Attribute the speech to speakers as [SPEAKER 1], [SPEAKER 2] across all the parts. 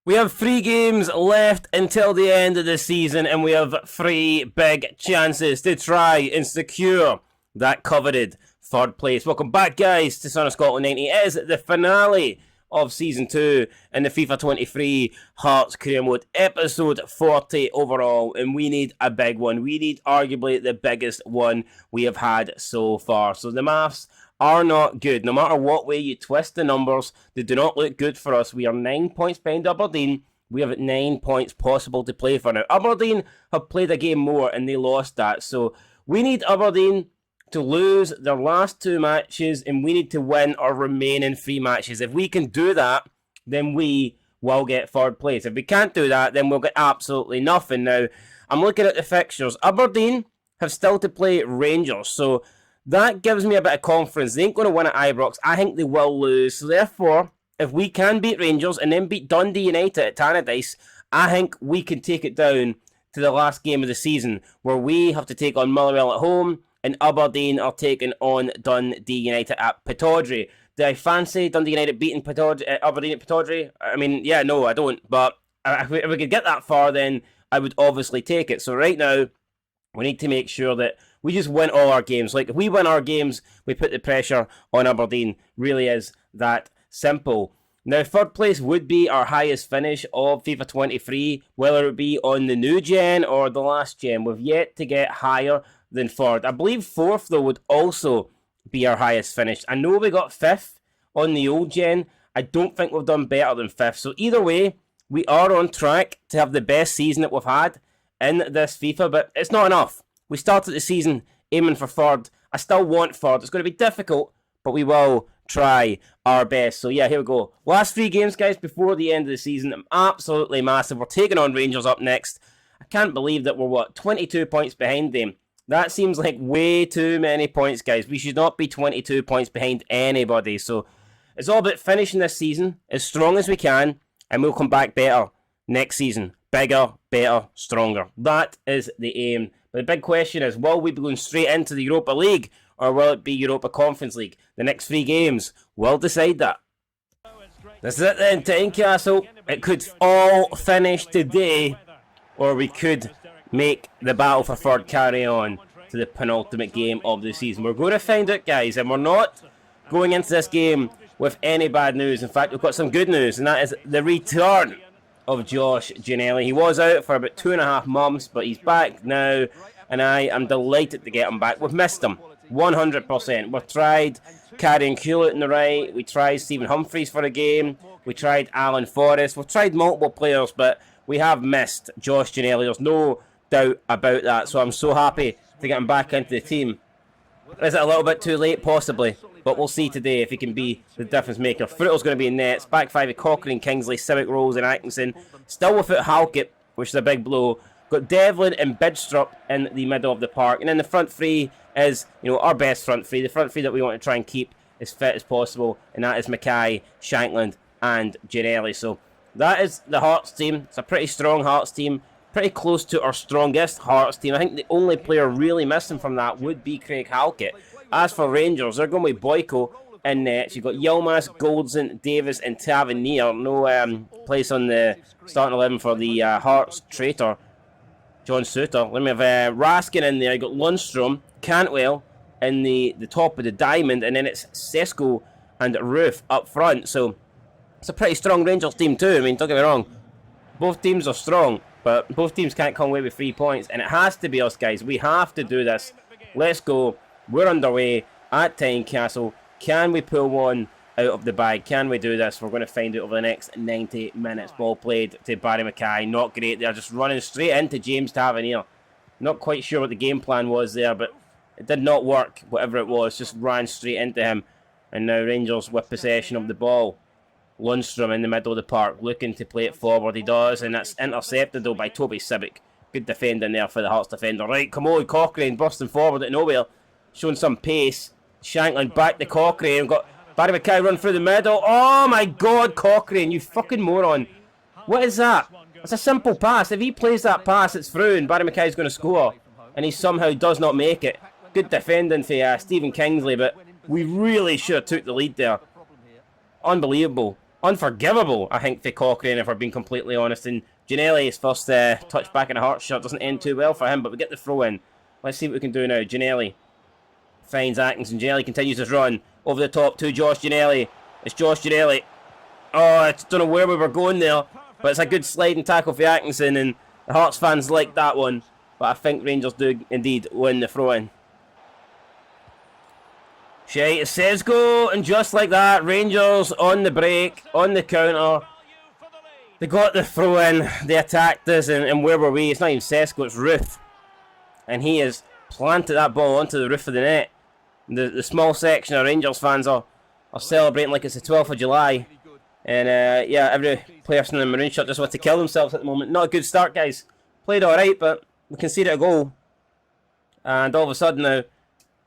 [SPEAKER 1] We have 3 games left until the end of the season, and we have 3 big chances to try and secure that coveted third place. Welcome back, guys, to Son of Scotland 90. It is the finale of Season 2 in the FIFA 23 Hearts Career Mode, episode 40 overall, and we need a big one. We need arguably the biggest one we have had so far. So the maths are not good. No matter what way you twist the numbers, they do not look good for us. We are 9 points behind Aberdeen. We have 9 points possible to play for now. Aberdeen have played a game more and they lost that. So we need Aberdeen to lose their last 2 matches and we need to win our remaining 3 matches. If we can do that, then we will get third place. If we can't do that, then we'll get absolutely nothing. Now, I'm looking at the fixtures. Aberdeen have still to play Rangers, so that gives me a bit of confidence. They ain't going to win at Ibrox. I think they will lose. So therefore, if we can beat Rangers and then beat Dundee United at Tannadice, I think we can take it down to the last game of the season, where we have to take on Motherwell at home and Aberdeen are taking on Dundee United at Pittodrie. Do I fancy Dundee United beating Aberdeen at Pittodrie? I mean, yeah, no, I don't. But if we could get that far, then I would obviously take it. So right now, we need to make sure that we just win all our games. Like, if we win our games, we put the pressure on Aberdeen. Really is that simple. Now, third place would be our highest finish of FIFA 23, whether it be on the new gen or the last gen. We've yet to get higher than third. I believe fourth, though, would also be our highest finish. I know we got fifth on the old gen. I don't think we've done better than fifth. So either way, we are on track to have the best season that we've had in this FIFA, but it's not enough. We started the season aiming for third. I still want third. It's going to be difficult, but we will try our best. So yeah, here we go. Last 3 games, guys, before the end of the season. Absolutely massive. We're taking on Rangers up next. I can't believe that we're, 22 points behind them. That seems like way too many points, guys. We should not be 22 points behind anybody. So it's all about finishing this season as strong as we can, and we'll come back better next season. Bigger, better, stronger. That is the aim. But the big question is, will we be going straight into the Europa League, or will it be Europa Conference League? The next 3 games will decide that. This is it then, Tynecastle. It could all finish today, or we could make the battle for third carry on to the penultimate game of the season. We're going to find out, guys, and we're not going into this game with any bad news. In fact, we've got some good news, and that is the return of Josh Ginnelly. He was out for about 2.5 months, but he's back now, and I am delighted to get him back. We've missed him 100%. We've tried Karian Kulit in the right, we tried Stephen Humphreys for a game, we tried Alan Forrest, we've tried multiple players, but we have missed Josh Ginnelly. There's no doubt about that, so I'm so happy to get him back into the team. Is it a little bit too late? Possibly, but we'll see today if he can be the difference maker. Fruitel's going to be in nets. Back 5 of Cochrane, Kingsley, Civic, Rose and Atkinson. Still without Halkett, which is a big blow. Got Devlin and Bidstrup in the middle of the park. And then the front 3 is, our best front 3. The front 3 that we want to try and keep as fit as possible. And that is Mackay, Shankland and Ginnelly. So that is the Hearts team. It's a pretty strong Hearts team. Pretty close to our strongest Hearts team. I think the only player really missing from that would be Craig Halkett. As for Rangers, they're going with Boyko in nets. You've got Yilmaz, Goldson, Davis and Tavernier. No place on the starting 11 for the Hearts traitor, John Suter. Let me have Raskin in there. You've got Lundstrom, Cantwell in the top of the diamond, and then it's Sesko and Roof up front. So it's a pretty strong Rangers team too. I mean, don't get me wrong. Both teams are strong, but both teams can't come away with 3 points, and it has to be us, guys. We have to do this. Let's go. We're underway at Tynecastle. Can we pull one out of the bag? Can we do this? We're going to find out over the next 90 minutes. Ball played to Barry Mackay. Not great. They're just running straight into James Tavernier. Not quite sure what the game plan was there, but it did not work. Whatever it was, just ran straight into him. And now Rangers with possession of the ball. Lundstrom in the middle of the park, looking to play it forward. He does, and that's intercepted though by Toby Civic. Good defending there for the Hearts defender. Right, come on, Cochrane bursting forward at nowhere, showing some pace. Shankland back to Cochrane. We've got Barry Mackay run through the middle. Oh my God, Cochrane, you fucking moron! What is that? It's a simple pass. If he plays that pass, it's through, and Barry Mackay's going to score, and he somehow does not make it. Good defending for Stephen Kingsley, but we really should have took the lead there. Unbelievable. unforgivable, I think, for Cochrane, if we're being completely honest. And Ginnelli's first touch back in a Hearts shirt doesn't end too well for him, but we get the throw in. Let's see what we can do now. Ginnelli finds Atkinson. Ginnelli continues his run over the top to Josh Ginnelli. It's Josh Ginnelli. Oh, I don't know where we were going there, but it's a good sliding tackle for Atkinson, and the Hearts fans like that one. But I think Rangers do indeed win the throw-in. Shea to Sesko, and just like that, Rangers on the break, on the counter. They got the throw-in, they attacked us, and where were we? It's not even Sesko, it's Ruth. And he has planted that ball onto the roof of the net. The small section of Rangers fans are celebrating like it's the 12th of July. And yeah, every person in the maroon shirt just wants to kill themselves at the moment. Not a good start, guys. Played alright, but we conceded a goal. And all of a sudden now,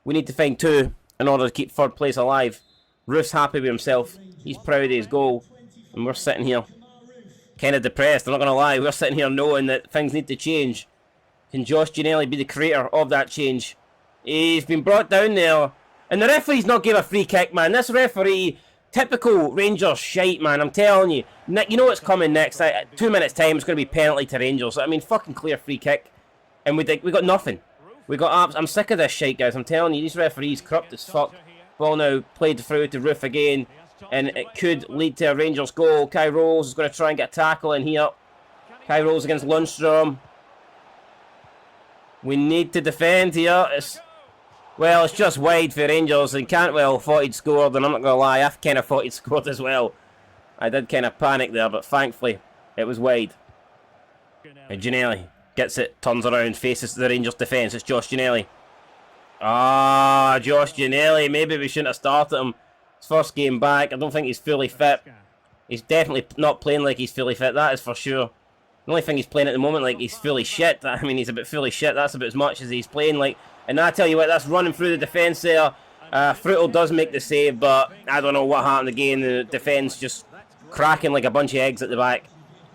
[SPEAKER 1] we need to find 2 in order to keep 3rd place alive. Ruth's happy with himself. He's proud of his goal. And we're sitting here kind of depressed, I'm not going to lie. We're sitting here knowing that things need to change. Can Josh Ginnelli be the creator of that change? He's been brought down there. And the referee's not gave a free kick, man. This referee, typical Rangers shite, man. I'm telling you. You know what's coming next. 2 minutes time, it's going to be penalty to Rangers. I mean, fucking clear free kick. And we got nothing. I'm sick of this shite, guys. I'm telling you, these referees corrupt as fuck. Ball now played through to Roof again, and it could lead to a Rangers goal. Kai Rolls is going to try and get a tackle in here. Kai Rolls against Lundstrom. We need to defend here. It's just wide for Rangers, and Cantwell thought he'd scored, and I'm not going to lie, I kind of thought he'd scored as well. I did kind of panic there, but thankfully it was wide. And Ginnelli gets it, turns around, faces the Rangers defence. It's Josh Ginnelli. Ah, Josh Ginnelli. Maybe we shouldn't have started him. His first game back. I don't think he's fully fit. He's definitely not playing like he's fully fit, that is for sure. The only thing he's playing at the moment like he's fully shit. I mean, he's a bit fully shit. That's about as much as he's playing like. And I tell you what, that's running through the defence there. Fruital does make the save, but I don't know what happened again. The defence just cracking like a bunch of eggs at the back.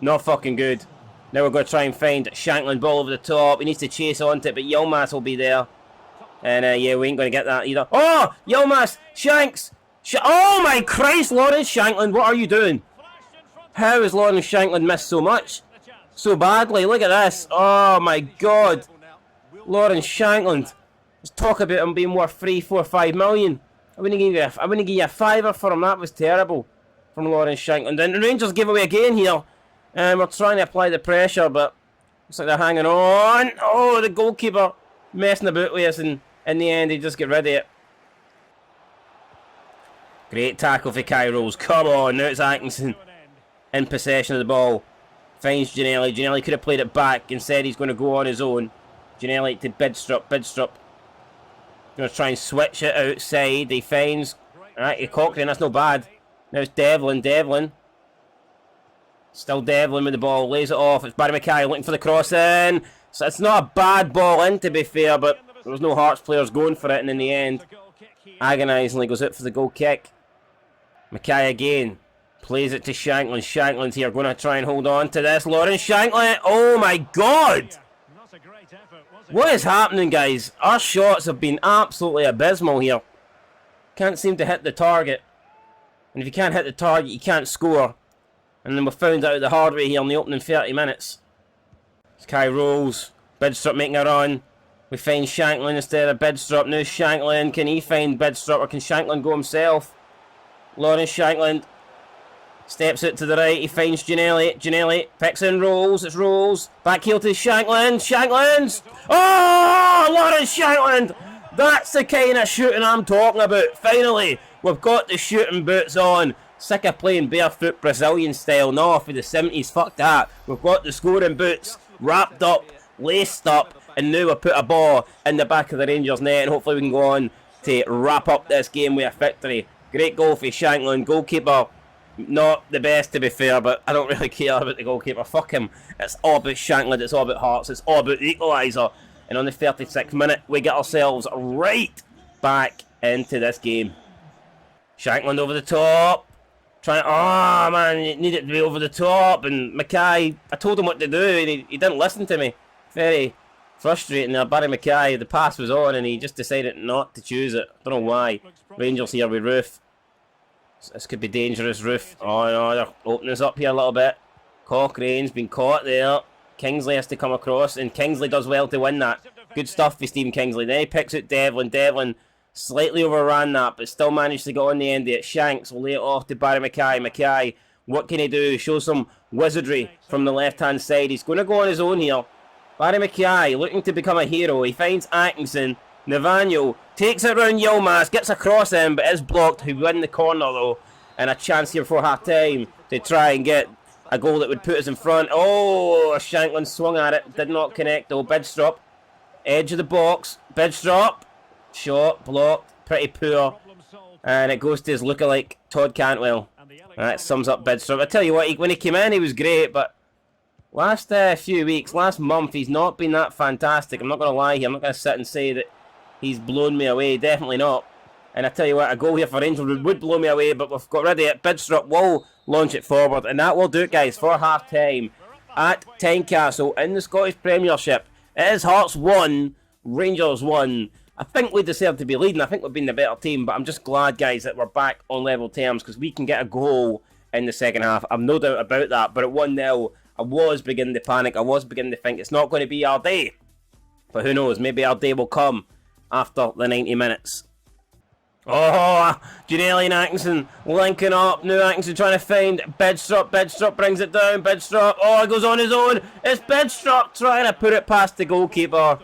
[SPEAKER 1] Not fucking good. Now we're going to try and find Shanklin, ball over the top. He needs to chase onto it, but Yilmaz will be there. And yeah, we ain't going to get that either. Oh, Yilmaz, Shanks. Oh my Christ, Lawrence Shanklin, what are you doing? How has Lawrence Shanklin missed so much? So badly, look at this. Oh my God. Lawrence Shanklin. Let's talk about him being worth 3, 4, 5 million. I wouldn't give you a fiver for him. That was terrible from Lawrence Shanklin. And the Rangers give away again here. And we're trying to apply the pressure, but looks like they're hanging on. Oh, the goalkeeper messing about with us, and in the end, he just get rid of it. Great tackle for Kai Rolls. Come on, now it's Atkinson in possession of the ball. Finds Ginnelli. Ginnelli could have played it back. Instead, he's going to go on his own. Ginnelli to Bidstrup. Bidstrup going to try and switch it outside. He finds Cochrane. That's not bad. Now it's Devlin. Devlin. Still Devlin with the ball, lays it off. It's Barry Mackay looking for the cross in. So it's not a bad ball in, to be fair, but there was no Hearts players going for it, and in the end, agonisingly goes out for the goal kick. Mackay again plays it to Shanklin. Shanklin's here, going to try and hold on to this. Lawrence Shanklin. Oh my God! What is happening, guys? Our shots have been absolutely abysmal here. Can't seem to hit the target, and if you can't hit the target, you can't score. And then we found out the hard way here in the opening 30 minutes. Kai Rolls. Bidstrup making a run. We find Shanklin instead of Bidstrup. Now Shanklin. Can he find Bidstrup, or can Shanklin go himself? Lawrence Shanklin steps out to the right. He finds Ginnelli. Ginnelli picks in Rolls. It's Rolls. Back heel to Shanklin. Shanklin's. Oh! Lawrence Shanklin! That's the kind of shooting I'm talking about. Finally, we've got the shooting boots on. Sick of playing barefoot Brazilian style. No, for the 70s, fuck that. We've got the scoring boots wrapped up, laced up, and now we put a ball in the back of the Rangers net, and hopefully we can go on to wrap up this game with a victory. Great goal for Shanklin. Goalkeeper, not the best to be fair, but I don't really care about the goalkeeper. Fuck him. It's all about Shanklin, it's all about Hearts, it's all about the equaliser. And on the 36th minute, we get ourselves right back into this game. Shanklin over the top. Oh man, you need it to be over the top, and Mackay, I told him what to do, and he didn't listen to me. Very frustrating there. Barry Mackay, the pass was on, and he just decided not to choose it. Don't know why. Rangers here with Roof. This could be dangerous, Roof. Oh no, they're opening us up here a little bit. Cochrane's been caught there. Kingsley has to come across, and Kingsley does well to win that. Good stuff for Stephen Kingsley. Then he picks out Devlin. Devlin slightly overran that, but still managed to get on the end of it. Shanks will lay it off to Barry Mackay. Mackay, what can he do? Show some wizardry from the left-hand side. He's going to go on his own here. Barry Mackay looking to become a hero. He finds Atkinson. Navanio takes it round Yilmaz, gets across him, but is blocked. Who win the corner though, and a chance here for half-time to try and get a goal that would put us in front. Oh, Shanklin swung at it, did not connect though. Bidstrup, edge of the box. Bidstrup, shot blocked, pretty poor, and it goes to his lookalike Todd Cantwell. That sums up Bidstrup. I tell you what, when he came in, he was great, but last few weeks, last month, he's not been that fantastic. I'm not going to lie here. I'm not going to sit and say that he's blown me away. Definitely not. And I tell you what, a goal here for Rangers would blow me away, but we've got rid of it. Bidstrup will launch it forward, and that will do it, guys, for half-time at Tynecastle in the Scottish Premiership. It is Hearts 1, Rangers 1. I think we deserve to be leading. I think we've been the better team, but I'm just glad, guys, that we're back on level terms because we can get a goal in the second half. I've no doubt about that, but at 1-0, I was beginning to panic. I was beginning to think it's not going to be our day. But who knows, maybe our day will come after the 90 minutes. Oh, Janelli and Atkinson linking up. Now Atkinson trying to find Bidstrup. Bidstrup brings it down. Bidstrup, oh, he goes on his own. It's Bidstrup trying to put it past the goalkeeper,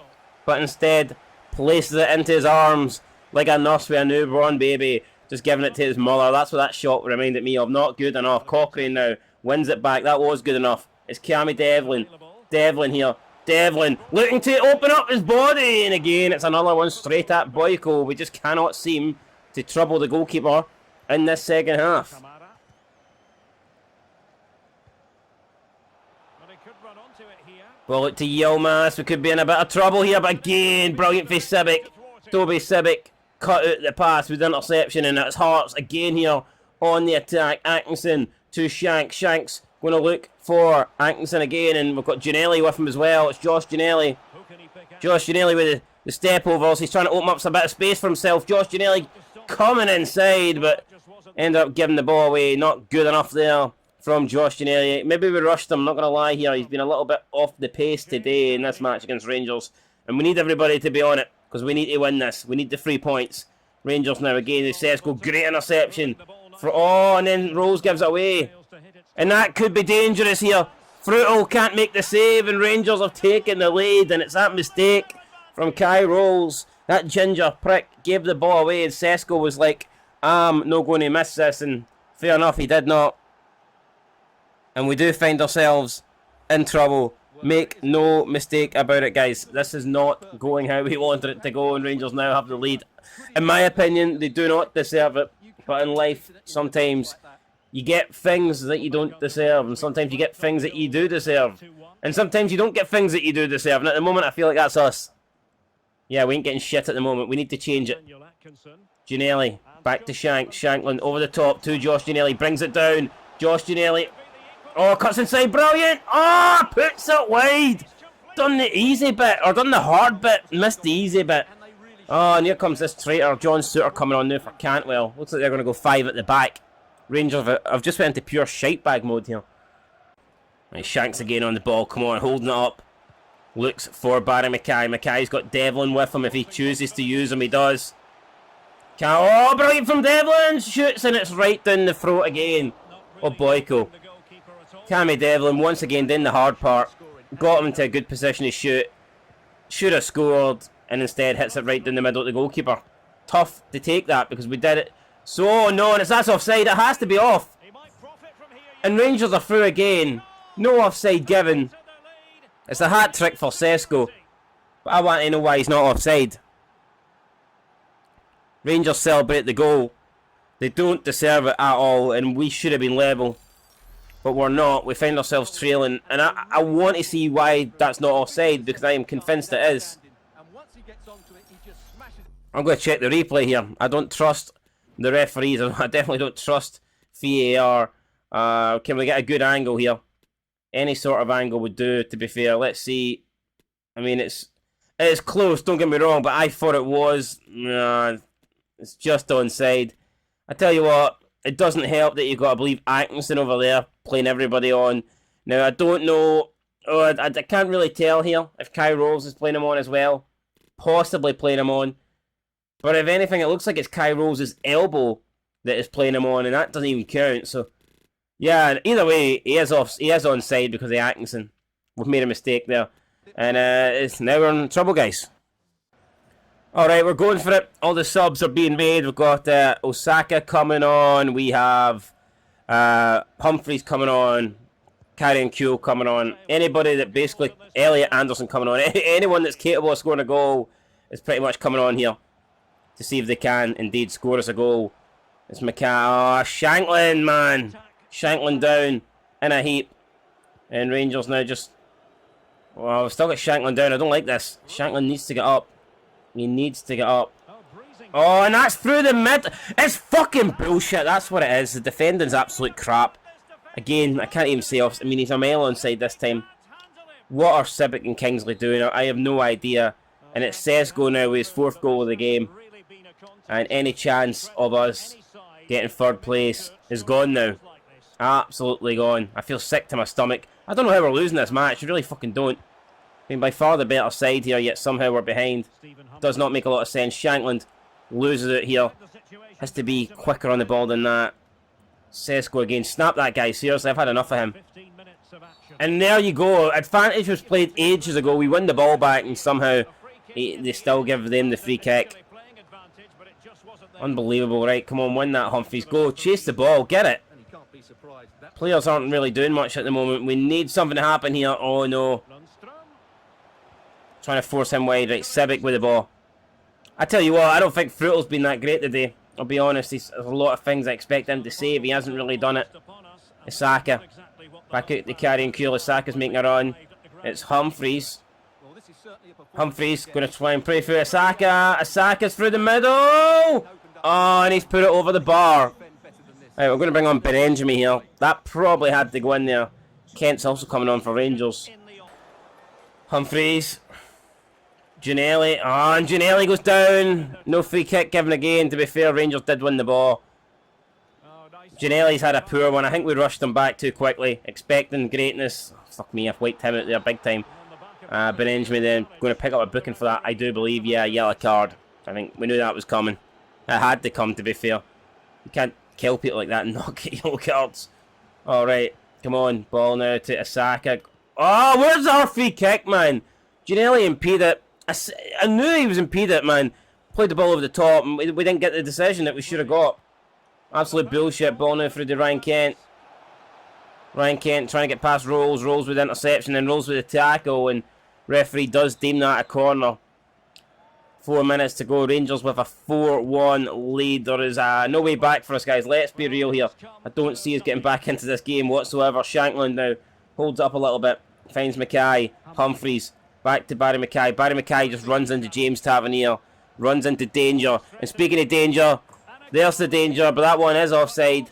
[SPEAKER 1] but instead places it into his arms like a nurse with a newborn baby, just giving it to his mother. That's what that shot reminded me of. Not good enough. Cochrane now wins it back. That was good enough. It's Cammy Devlin. Devlin here. Devlin looking to open up his body, and again it's another one straight at Boyko. We just cannot seem to trouble the goalkeeper in this second half. Well, look to Yilmaz. We could be in a bit of trouble here, but again, brilliant for Sibic. Toby Sibic cut out the pass with interception, and it's Hearts again here on the attack. Atkinson to Shanks. Shanks going to look for Atkinson again, and we've got Janelli with him as well. It's Josh Janelli. Josh Janelli with the step overs. He's trying to open up some bit of space for himself. Josh Janelli coming inside, but ended up giving the ball away. Not good enough there from Josh Janelli. Maybe we rushed him, I'm not going to lie here. He's been a little bit off the pace today in this match against Rangers, and we need everybody to be on it because we need to win this. We need the 3 points. Rangers now again. Sesko, great interception. And then Rose gives it away. And that could be dangerous here. Fruital can't make the save, and Rangers have taken the lead, and it's that mistake from Kai Rolls. That ginger prick gave the ball away, and Sesko was like, I'm not going to miss this, and fair enough, he did not. And we do find ourselves in trouble. Make no mistake about it, guys. This is not going how we wanted it to go, and Rangers now have the lead. In my opinion, they do not deserve it, but in life, sometimes you get things that you don't deserve, and sometimes you get things that you do deserve, and sometimes you don't get things that you do deserve, and at the moment I feel like that's us. Yeah, we ain't getting shit at the moment. We need to change it. Janelli, back to Shanks. Shanklin over the top to Josh Janelli, brings it down. Josh Janelli, oh, cuts inside, brilliant. Oh, puts it wide. Done the easy bit, or done the hard bit, missed the easy bit. Oh, and here comes this traitor, John Suter, coming on now for Cantwell. Looks like they're going to go 5 at the back. Rangers have just went into pure shite bag mode here. Right, Shanks again on the ball, come on, holding it up. Looks for Barry Mackay. Mackay's got Devlin with him. If he chooses to use him, he does. Oh, brilliant from Devlin! Shoots, and it's right down the throat again of Boyko. Cammy Devlin once again doing the hard part. Got him into a good position to shoot. Should have scored, and instead hits it right down the middle of the goalkeeper. Tough to take that because we did it. So, no, and that's offside. It has to be off. And Rangers are through again. No offside given. It's a hat trick for Sesko. But I want to know why he's not offside. Rangers celebrate the goal. They don't deserve it at all, and we should have been level. But we're not. We find ourselves trailing. And I want to see why that's not offside, because I am convinced it is. I'm going to check the replay here. I don't trust the referees. I definitely don't trust VAR. Can we get a good angle here? Any sort of angle would do, to be fair. Let's see. I mean, it's close, don't get me wrong, but I thought it was. It's just onside. I tell you what, it doesn't help that you've got, I believe, Atkinson over there playing everybody on. Now, I don't know. Oh, I can't really tell here if Kai Rolls is playing him on as well. Possibly playing him on. But if anything, it looks like it's Kai Rolls' elbow that is playing him on, and that doesn't even count. So, yeah, either way, he is onside because of Atkinson. We've made a mistake there. And now we're in trouble, guys. Alright, we're going for it. All the subs are being made. We've got Osaka coming on. We have Humphreys coming on. Carrion Q coming on. Anybody that basically... Elliot Anderson coming on. Anyone that's capable of scoring a goal is pretty much coming on here to see if they can indeed score us a goal. It's Oh, Shanklin, man. Shanklin down in a heap. And Rangers now just... Well, we've still got Shanklin down. I don't like this. Shanklin needs to get up. He needs to get up. Oh, and that's through the mid. It's fucking bullshit. That's what it is. The defending's absolute crap. Again, I can't even say off. I mean, he's a mile onside this time. What are Sibic and Kingsley doing? I have no idea. And it's Sesko now with his 4th goal of the game. And any chance of us getting 3rd place is gone now. Absolutely gone. I feel sick to my stomach. I don't know how we're losing this match. I really fucking don't. I mean, by far the better side here, yet somehow we're behind. Does not make a lot of sense. Shankland loses it here. Has to be quicker on the ball than that. Sesko again. Snap that guy. Seriously, I've had enough of him. And there you go. Advantage was played ages ago. We win the ball back and somehow they still give them the free kick. Unbelievable. Right, come on, win that, Humphreys. Go, chase the ball. Get it. Players aren't really doing much at the moment. We need something to happen here. Oh, no. Trying to force him wide. Right, Sibic with the ball. I tell you what, I don't think Fruitel's been that great today. I'll be honest, there's a lot of things I expect him to save. He hasn't really done it. Osaka. Back out to Carrion Q. Osaka's making a run. It's Humphreys. Humphreys going to try and pray through Osaka. Osaka's through the middle. Oh, and he's put it over the bar. Right, we're going to bring on Benjamin here. That probably had to go in there. Kent's also coming on for Rangers. Humphreys. Gianelli. Oh, and Gianelli goes down. No free kick given again. To be fair, Rangers did win the ball. Gianelli's had a poor one. I think we rushed him back too quickly. Expecting greatness. Fuck me, I've wiped him out there big time. Benjamin then going to pick up a booking for that, I do believe. Yeah, yellow card. I think we knew that was coming. It had to come, to be fair. You can't kill people like that and not get yellow cards. Alright, come on. Ball now to Osaka. Oh, where's our free kick, man? Gianelli impeded. I knew he was impeded, man. Played the ball over the top and we didn't get the decision that we should have got. Absolute bullshit. Ball now through to Ryan Kent. Ryan Kent trying to get past Rolls. Rolls with interception and Rolls with a tackle. And referee does deem that a corner. 4 minutes to go. Rangers with a 4-1 lead. There is no way back for us, guys. Let's be real here. I don't see us getting back into this game whatsoever. Shankland now holds up a little bit. Finds Mackay. Humphreys. Back to Barry Mackay. Barry Mackay just runs into James Tavernier. Runs into danger. And speaking of danger, there's the danger, but that one is offside.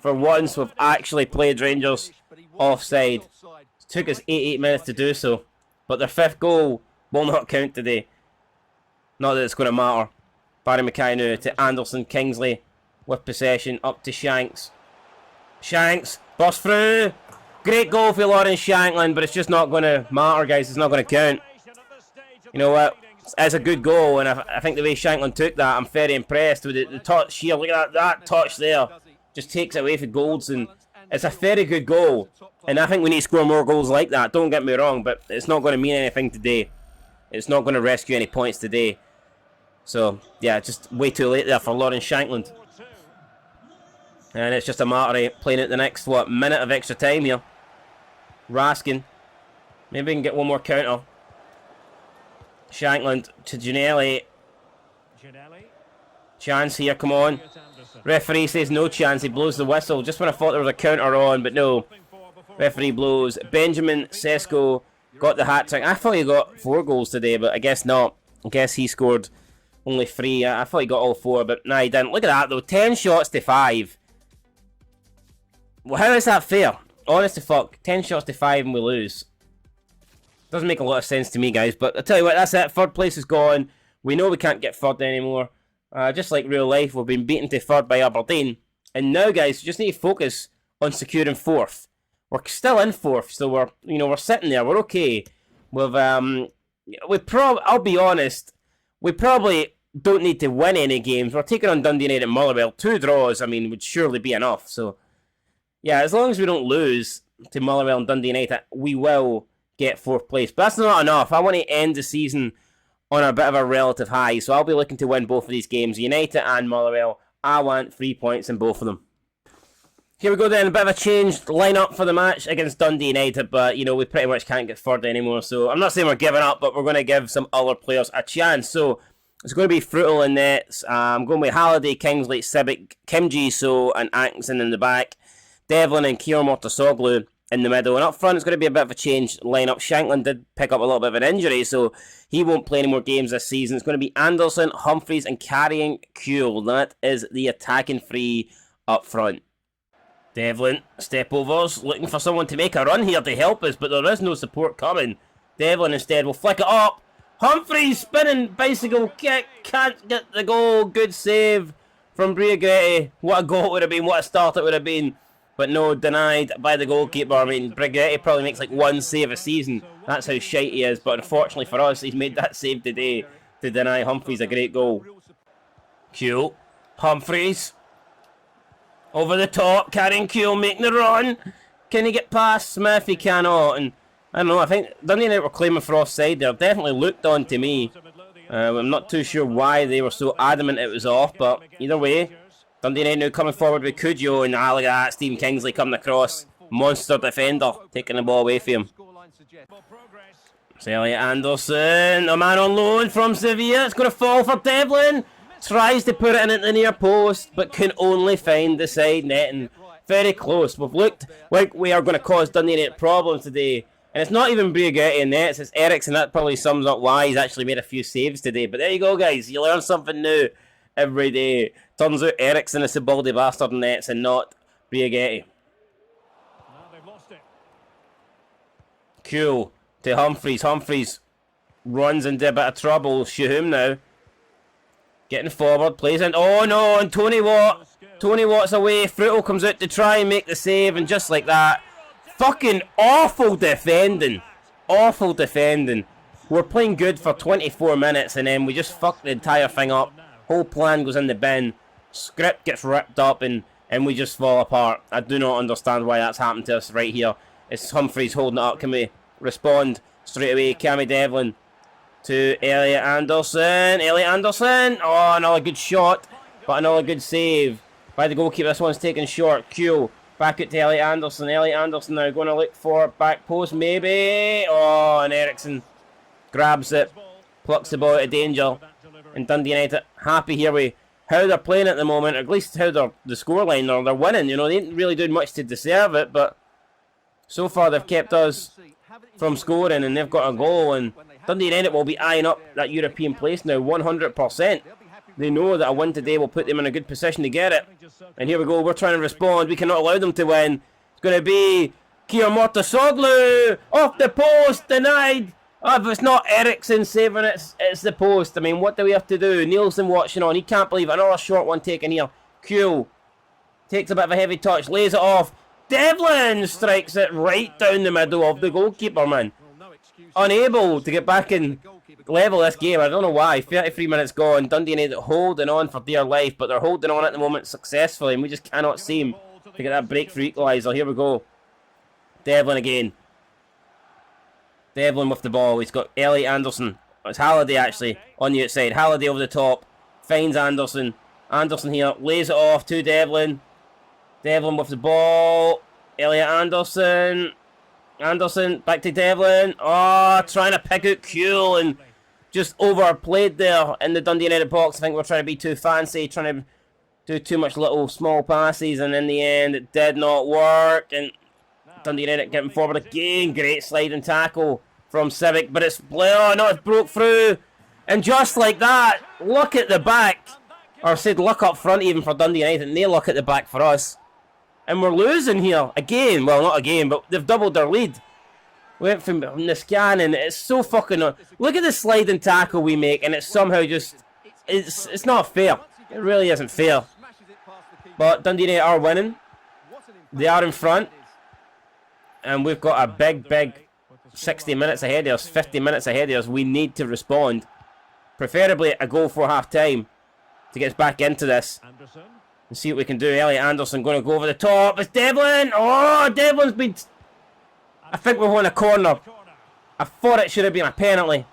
[SPEAKER 1] For once, we've actually played Rangers offside. It took us 88 minutes to do so. But their 5th goal will not count today. Not that it's going to matter. Barry Mackay now to Anderson. Kingsley with possession. Up to Shanks. Shanks. Burst through. Great goal for Lawrence Shankland, but it's just not going to matter, guys. It's not going to count. You know what? It's a good goal, and I think the way Shankland took that, I'm very impressed with the touch here. Look at that touch there. Just takes it away for goals, and it's a very good goal. And I think we need to score more goals like that. Don't get me wrong, but it's not going to mean anything today. It's not going to rescue any points today. So, yeah, just way too late there for Lawrence Shankland. And it's just a matter of playing it the next, minute of extra time here. Raskin. Maybe we can get one more counter. Shankland to Gianelli. Chance here, come on. Referee says no chance. He blows the whistle. Just when I thought there was a counter on, but no. Referee blows. Benjamin Sesko got the hat-trick. I thought he got 4 goals today, but I guess not. I guess he scored only 3. I thought he got all 4, but no, he didn't. Look at that, though. 10 shots to 5. Well, how is that fair? Honest to fuck. 10 shots to 5 and we lose. Doesn't make a lot of sense to me, guys. But I tell you what, that's it. 3rd place is gone. We know we can't get 3rd anymore. Just like real life, we've been beaten to 3rd by Aberdeen. And now, guys, we just need to focus on securing 4th. We're still in 4th, so we're sitting there. We're okay. I'll be honest, we probably don't need to win any games. We're taking on Dundee United and Motherwell. 2 draws, I mean, would surely be enough. So, yeah, as long as we don't lose to Motherwell and Dundee United, we will get 4th place. But that's not enough. I want to end the season on a bit of a relative high. So I'll be looking to win both of these games, United and Motherwell. I want 3 points in both of them. Here we go then, a bit of a changed lineup for the match against Dundee United, but, you know, we pretty much can't get forward anymore, so I'm not saying we're giving up, but we're going to give some other players a chance. So it's going to be Fruital in nets. I'm going with Halliday, Kingsley, Sibic, GAMINJESUS and Atkinson in the back, Devlin and Keir Mortasoglu in the middle, and up front it's going to be a bit of a changed lineup. Shanklin did pick up a little bit of an injury, so he won't play any more games this season. It's going to be Anderson, Humphreys and carrying Kuehl. That is the attacking three up front. Devlin, step overs, looking for someone to make a run here to help us, but there is no support coming. Devlin instead will flick it up. Humphreys, spinning bicycle kick, can't get the goal. Good save from Briaghetti. What a goal it would have been, what a start it would have been. But no, denied by the goalkeeper. I mean, Briaghetti probably makes like 1 save a season. That's how shite he is, but unfortunately for us, he's made that save today to deny Humphreys a great goal. Kuehl, Humphreys. Over the top, carrying Kuehl, making the run. Can he get past Smith? He cannot. And I don't know, I think Dundee United were claiming for offside there. Definitely looked on to me. I'm not too sure why they were so adamant it was off, but either way, Dundee United now coming forward with Cujo, and look at that, Stephen Kingsley coming across. Monster defender, taking the ball away from him. It's Elliot Anderson, a man on loan from Sevilla. It's going to fall for Devlin. Tries to put it in at the near post, but can only find the side netting. Very close. We've looked like we are going to cause Dundee United problems today. And it's not even Briaghetti in nets, it's Eriksson. That probably sums up why he's actually made a few saves today. But there you go, guys. You learn something new every day. Turns out Eriksson is the baldy bastard in nets and not Briaghetti. Kuehl to Humphreys. Humphreys runs into a bit of trouble. Shoot him now. Getting forward, plays in. Oh no, and Tony Watt. Tony Watt's away. Fruital comes out to try and make the save, and just like that. Fucking awful defending. Awful defending. We're playing good for 24 minutes, and then we just fuck the entire thing up. Whole plan goes in the bin. Script gets ripped up, and we just fall apart. I do not understand why that's happened to us right here. It's Humphreys holding it up. Can we respond straight away? Cammy Devlin to Elliot Anderson. Elliot Anderson. Oh, another good shot, but another good save by the goalkeeper. This one's taken short. Kuehl back it to Elliot Anderson. Elliot Anderson now going to look for back post, maybe. Oh, and Eriksson grabs it, plucks the ball out of danger. And Dundee United happy here with how they're playing at the moment, at least how the scoreline, they're winning. You know, they didn't really do much to deserve it, but so far they've kept us from scoring, and they've got a goal, and Dundee United will be eyeing up that European place now 100%. They know that a win today will put them in a good position to get it. And here we go, we're trying to respond. We cannot allow them to win. It's going to be Keir Mortasoglu off the post, denied. Oh, if it's not Eriksson saving it, it's the post. I mean, what do we have to do? Nielsen watching on. He can't believe it. Another short one taken here. Kuehl takes a bit of a heavy touch, lays it off. Devlin strikes it right down the middle of the goalkeeper, man. Unable to get back in level this game. I don't know why. 33 minutes gone. Dundee United holding on for dear life, but they're holding on at the moment successfully, and we just cannot seem to get that breakthrough equaliser. Here we go. Devlin again. Devlin with the ball. He's got Elliot Anderson. It's Halliday actually on the outside. Halliday over the top. Finds Anderson. Anderson here. Lays it off to Devlin. Devlin with the ball. Elliot Anderson. Anderson back to Devlin. Oh, trying to pick out Kuehl and just overplayed there in the Dundee United box. I think we're trying to be too fancy, trying to do too much little small passes, and in the end it did not work. And Dundee United getting forward again. Great sliding tackle from Civic, but it's oh no, it's broke through. And just like that, look at the back. Or said look up front even for Dundee United, and they look at the back for us. And we're losing here again. Well, not again, but they've doubled their lead. Went from Niskan, and it's so fucking. Look at the sliding tackle we make, and it's somehow just. It's not fair. It really isn't fair. But Dundee United are winning. They are in front. And we've got a big 60 minutes ahead of us, 50 minutes ahead of us. We need to respond. Preferably a goal for half-time to get us back into this. And see what we can do. Elliot Anderson going to go over the top. It's Devlin! Oh, Devlin's been... I think we've won a corner. I thought it should have been a penalty.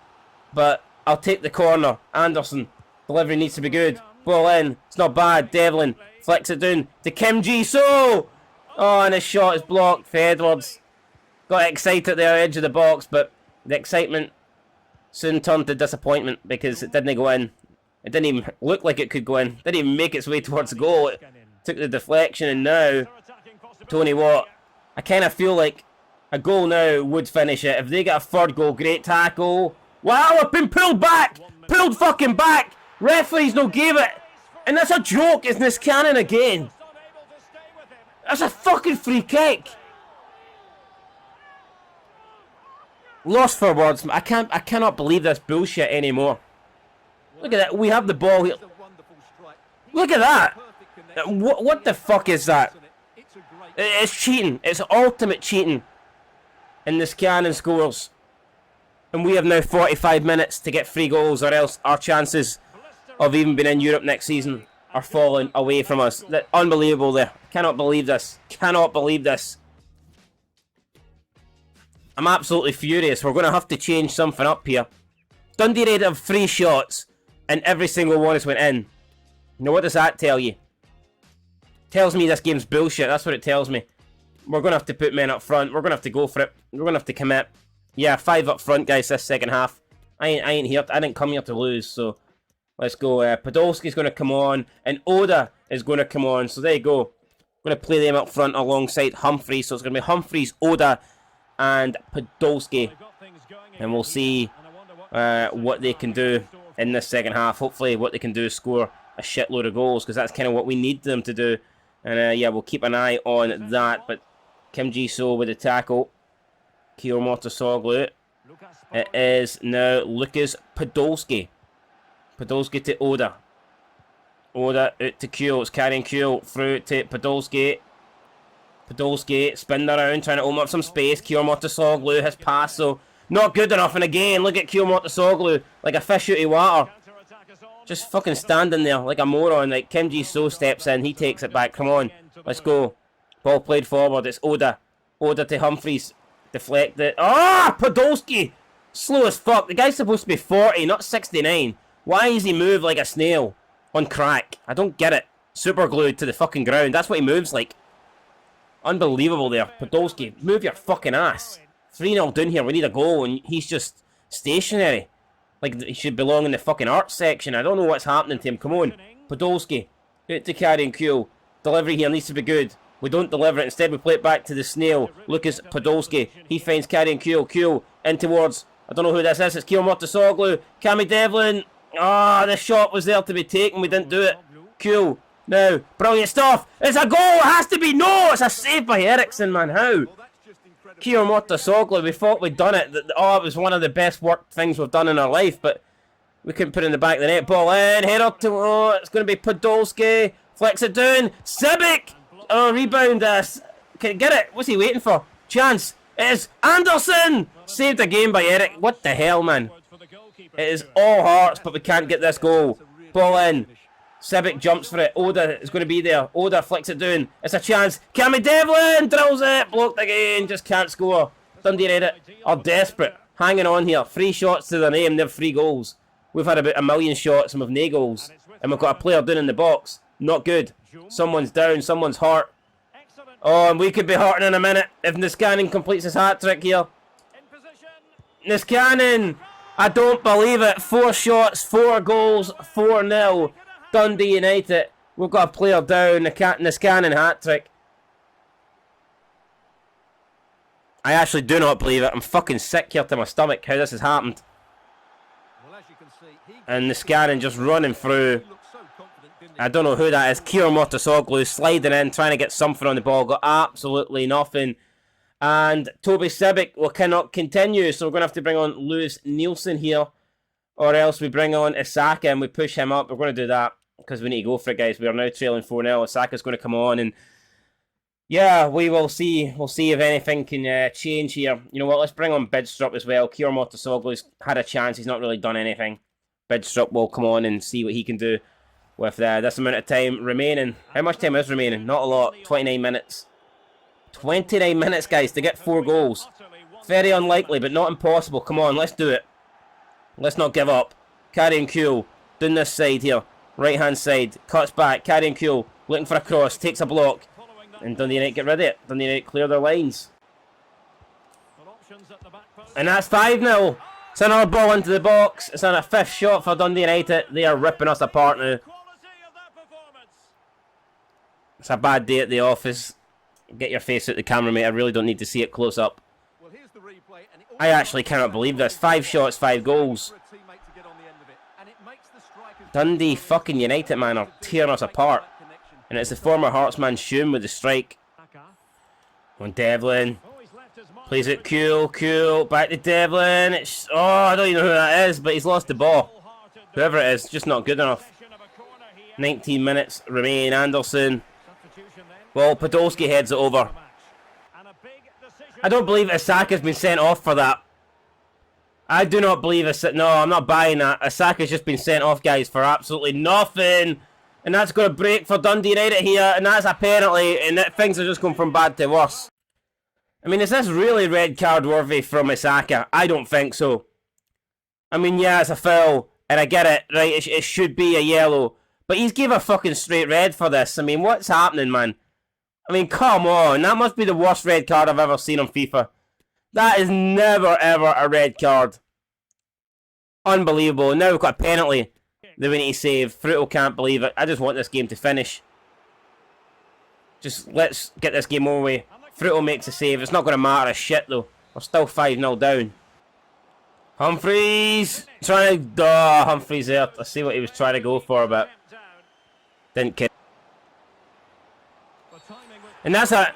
[SPEAKER 1] But I'll take the corner. Anderson. Delivery needs to be good. Ball in. It's not bad. Devlin flicks it down to Kim Ji-soo. Oh, and his shot is blocked for Edwards. Got excited at the edge of the box, but the excitement soon turned to disappointment because it didn't go in. It didn't even look like it could go in. Didn't even make its way towards the goal. It took the deflection, and now Tony Watt. I kind of feel like a goal now would finish it. If they get a third goal, great tackle. Wow, I've been pulled back! Pulled fucking back! Referees no gave it! And that's a joke, isn't this Cannon again? That's a fucking free kick! Lost for words. I cannot believe this bullshit anymore. Look at that. We have the ball here. Look at that. What the fuck is that? It's cheating. It's ultimate cheating. And this Cannon scores. And we have now 45 minutes to get 3 goals, or else our chances of even being in Europe next season are falling away from us. Unbelievable there. Cannot believe this. Cannot believe this. I'm absolutely furious. We're going to have to change something up here. Dundee United have 3 shots, and every single one has went in. Now, what does that tell you? Tells me this game's bullshit. That's what it tells me. We're going to have to put men up front. We're going to have to go for it. We're going to have to commit. Yeah, 5 up front, guys, this second half. I ain't here. I didn't come here to lose, so let's go. Podolski's going to come on, and Oda is going to come on. So there you go. We're going to play them up front alongside Humphries. So it's going to be Humphries, Oda, and Podolski. And we'll see what they can do in this second half. Hopefully what they can do is score a shitload of goals, because that's kind of what we need them to do. And yeah, we'll keep an eye on that. But Kim Ji-soo with the tackle. Kyo Motosoglu. It is now Lucas Podolski. Podolski to Oda. Oda out to Kyo. It's carrying Kyo through to Podolski. Podolski spinning around, trying to open up some space. Kyo Motosoglu has passed, so not good enough. And again, look at Kyo Motosoglu like a fish out of water. Just fucking standing there like a moron. Like Kim Ji-soo steps in, he takes it back. Come on, let's go. Ball played forward. It's Oda. Oda to Humphries. Deflect it. Ah, Podolski! Slow as fuck. The guy's supposed to be 40, not 69. Why does he move like a snail on crack? I don't get it. Super glued to the fucking ground. That's what he moves like. Unbelievable there. Podolski, move your fucking ass. 3-0 down here. We need a goal, and he's just stationary. Like he should belong in the fucking art section. I don't know what's happening to him. Come on. Podolski. Out to carrying Q. Delivery here needs to be good. We don't deliver it. Instead, we play it back to the snail. Lucas Podolski. He finds carrying Q. Q in towards... I don't know who this is. It's Kyo Motosoglu. Cammy Devlin. Ah, the shot was there to be taken. We didn't do it. Q. Now, brilliant stuff. It's a goal. It has to be. No, it's a save by Eriksson, man. How? Kyo Motosoglu. We thought we'd done it. Oh, it was one of the best work things we've done in our life, but we couldn't put it in the back of the net. Ball in. Head up to... Oh, it's going to be Podolski. Flex it down. Sibic. Oh, rebound. Can get it. What's he waiting for? Chance. It is Anderson. Saved again by Eric. What the hell, man? It is all hearts, but we can't get this goal. Ball in. Sibic jumps for it. Oda is going to be there. Oda flicks it down. It's a chance. Cammy Devlin drills it. Blocked again. Just can't score. Dundee United are desperate. Hanging on here. 3 shots to their name. They have 3 goals. We've had about 1 million shots and we've no goals. And we've got a player down in the box. Not good. Someone's down. Someone's hurt. Oh, and we could be hurting in a minute if Niskanen completes his hat-trick here. Niskanen! I don't believe it. 4 shots, 4 goals, 4-0. Dundee United. We've got a player down. Niskanen hat-trick. I actually do not believe it. I'm fucking sick here to my stomach how this has happened. And Niskanen just running through. I don't know who that is. Kyo Motosoglu sliding in, trying to get something on the ball. Got absolutely nothing. And Toby Sibic will cannot continue. So we're going to have to bring on Lewis Nielsen here. Or else we bring on Isaka and we push him up. We're going to do that. because we need to go for it, guys. We are now trailing 4-0. Osaka's going to come on, and yeah, we will see. We'll see if anything can change here. You know what? Let's bring on Bidstrup as well. Kiyor Motosoglu's had a chance. He's not really done anything. Bidstrup will come on and see what he can do with this amount of time remaining. How much time is remaining? Not a lot. 29 minutes. 29 minutes, guys, to get 4 goals. Very unlikely, but not impossible. Come on, let's do it. Let's not give up. Carrying Kuhl. Down this side here. Right-hand side. Cuts back. Carrying Kuhl. Looking for a cross. Takes a block. And Dundee United get rid of it. Dundee United clear their lines. And that's 5-0. It's another ball into the box. It's on a 5th shot for Dundee United. They are ripping us apart now. It's a bad day at the office. Get your face out the camera, mate. I really don't need to see it close up. I actually cannot believe this. 5 shots, 5 goals. Dundee fucking United, man, are tearing us apart. And it's the former Heartsman Shum with the strike. On Devlin. Plays it Kuhl. Back to Devlin. It's, oh, I don't even know who that is, but he's lost the ball. Whoever it is, just not good enough. 19 minutes remain. Anderson. Well, Podolski heads it over. I don't believe Osaka's been sent off for that. I do not believe no, I'm not buying that. Osaka's just been sent off, guys, for absolutely nothing. And that's going to break for Dundee United here. And that's a penalty. And things are just going from bad to worse. I mean, is this really red card worthy from Osaka? I don't think so. I mean, yeah, it's a foul. And I get it, right? It should be a yellow. But he's gave a fucking straight red for this. I mean, what's happening, man? I mean, come on. That must be the worst red card I've ever seen on FIFA. That is never, ever a red card. Unbelievable. Now we've got a penalty that we need to save. Fruto can't believe it. I just want this game to finish. Just let's get this game over with. Fruto makes a save. It's not going to matter a shit, though. We're still 5-0 down. Humphreys! Trying to... Oh, Humphreys there. I see what he was trying to go for, but... Didn't kill. And that's a...